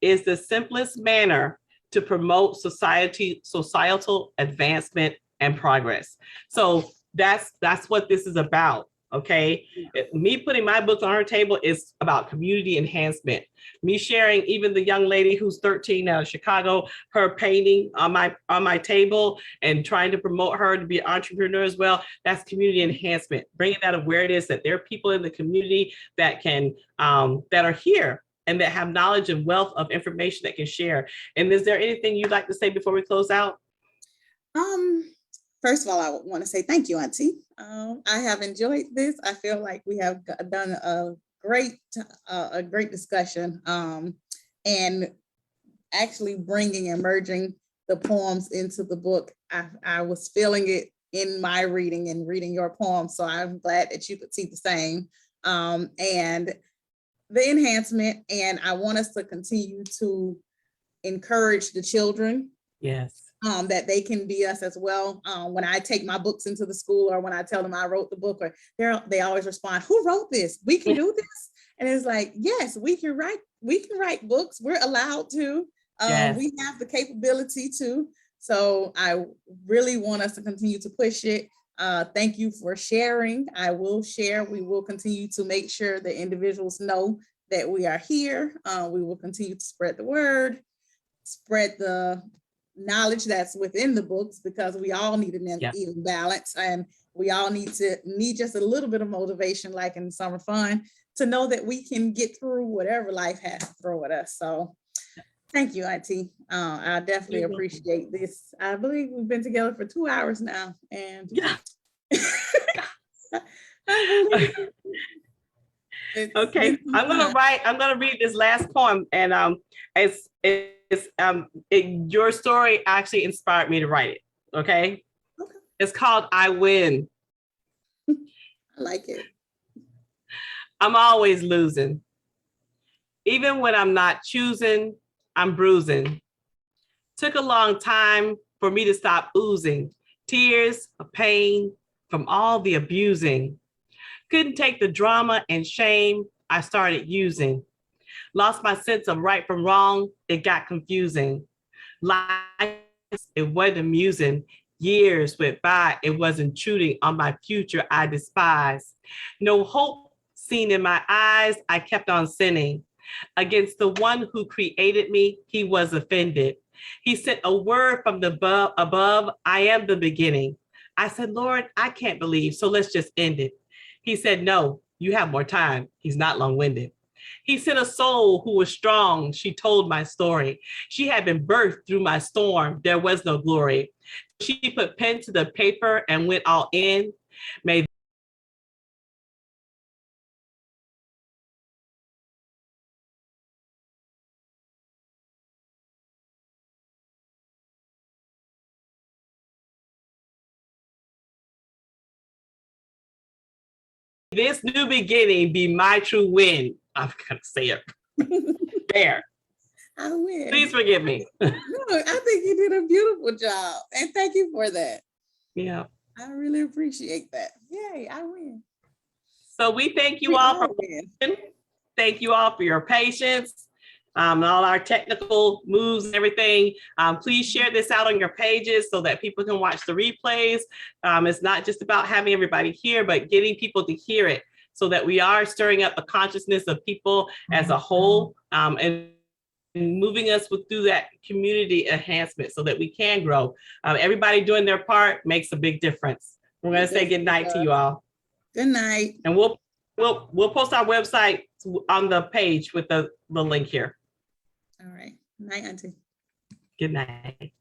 is the simplest manner to promote societal advancement and progress. So that's what this is about. Okay. Me putting my books on her table is about community enhancement. Me sharing, even the young lady who's 13 out of Chicago, her painting on my table and trying to promote her to be an entrepreneur as well. That's community enhancement, bringing that awareness that there are people in the community that can, that are here and that have knowledge and wealth of information that can share. And is there anything you'd like to say before we close out? First of all, I want to say thank you, Auntie. I have enjoyed this. I feel like we have done a great discussion, and actually bringing and merging the poems into the book. I was feeling it in my reading and reading your poem, so I'm glad that you could see the same. And the enhancement, and I want us to continue to encourage the children. Yes. That they can be us as well. When I take my books into the school, or when I tell them I wrote the book, or they always respond, "Who wrote this? We can do this." And it's like, yes, we can write books. We're allowed to. Yes. We have the capability to. So I really want us to continue to push it. Thank you for sharing. I will share. We will continue to make sure that individuals know that we are here. We will continue to spread the word, spread the knowledge that's within the books, because we all need an even balance, and we all need just a little bit of motivation, like in summer fun, to know that we can get through whatever life has to throw at us. So thank you, Auntie. I definitely appreciate this. I believe we've been together for 2 hours now, and okay, I'm gonna read this last poem, and your story actually inspired me to write it. Okay. It's called I Win. I like it. I'm always losing. Even when I'm not choosing, I'm bruising. Took a long time for me to stop oozing tears of pain from all the abusing. Couldn't take the drama and shame I started using. Lost my sense of right from wrong. It got confusing. Life, it wasn't amusing. Years went by. It was intruding on my future I despise. No hope seen in my eyes. I kept on sinning. Against the one who created me, he was offended. He sent a word from the above. I am the beginning. I said, Lord, I can't believe, so let's just end it. He said, no, you have more time. He's not long-winded. He sent a soul who was strong. She told my story. She had been birthed through my storm. There was no glory. She put pen to the paper and went all in. May this new beginning be my true win. I'm gonna say it. There. I win. Please forgive me. No, I think you did a beautiful job, and thank you for that. Yeah. I really appreciate that. Yay, I win. So we thank you all for watching. Thank you all for your patience. And all our technical moves and everything. Please share this out on your pages so that people can watch the replays. It's not just about having everybody here, but getting people to hear it so that we are stirring up the consciousness of people as a whole, and moving us through that community enhancement so that we can grow. Everybody doing their part makes a big difference. We're going to say good night to you all. Good night. And we'll post our website on the page with the link here. All right. Night, Auntie. Good night.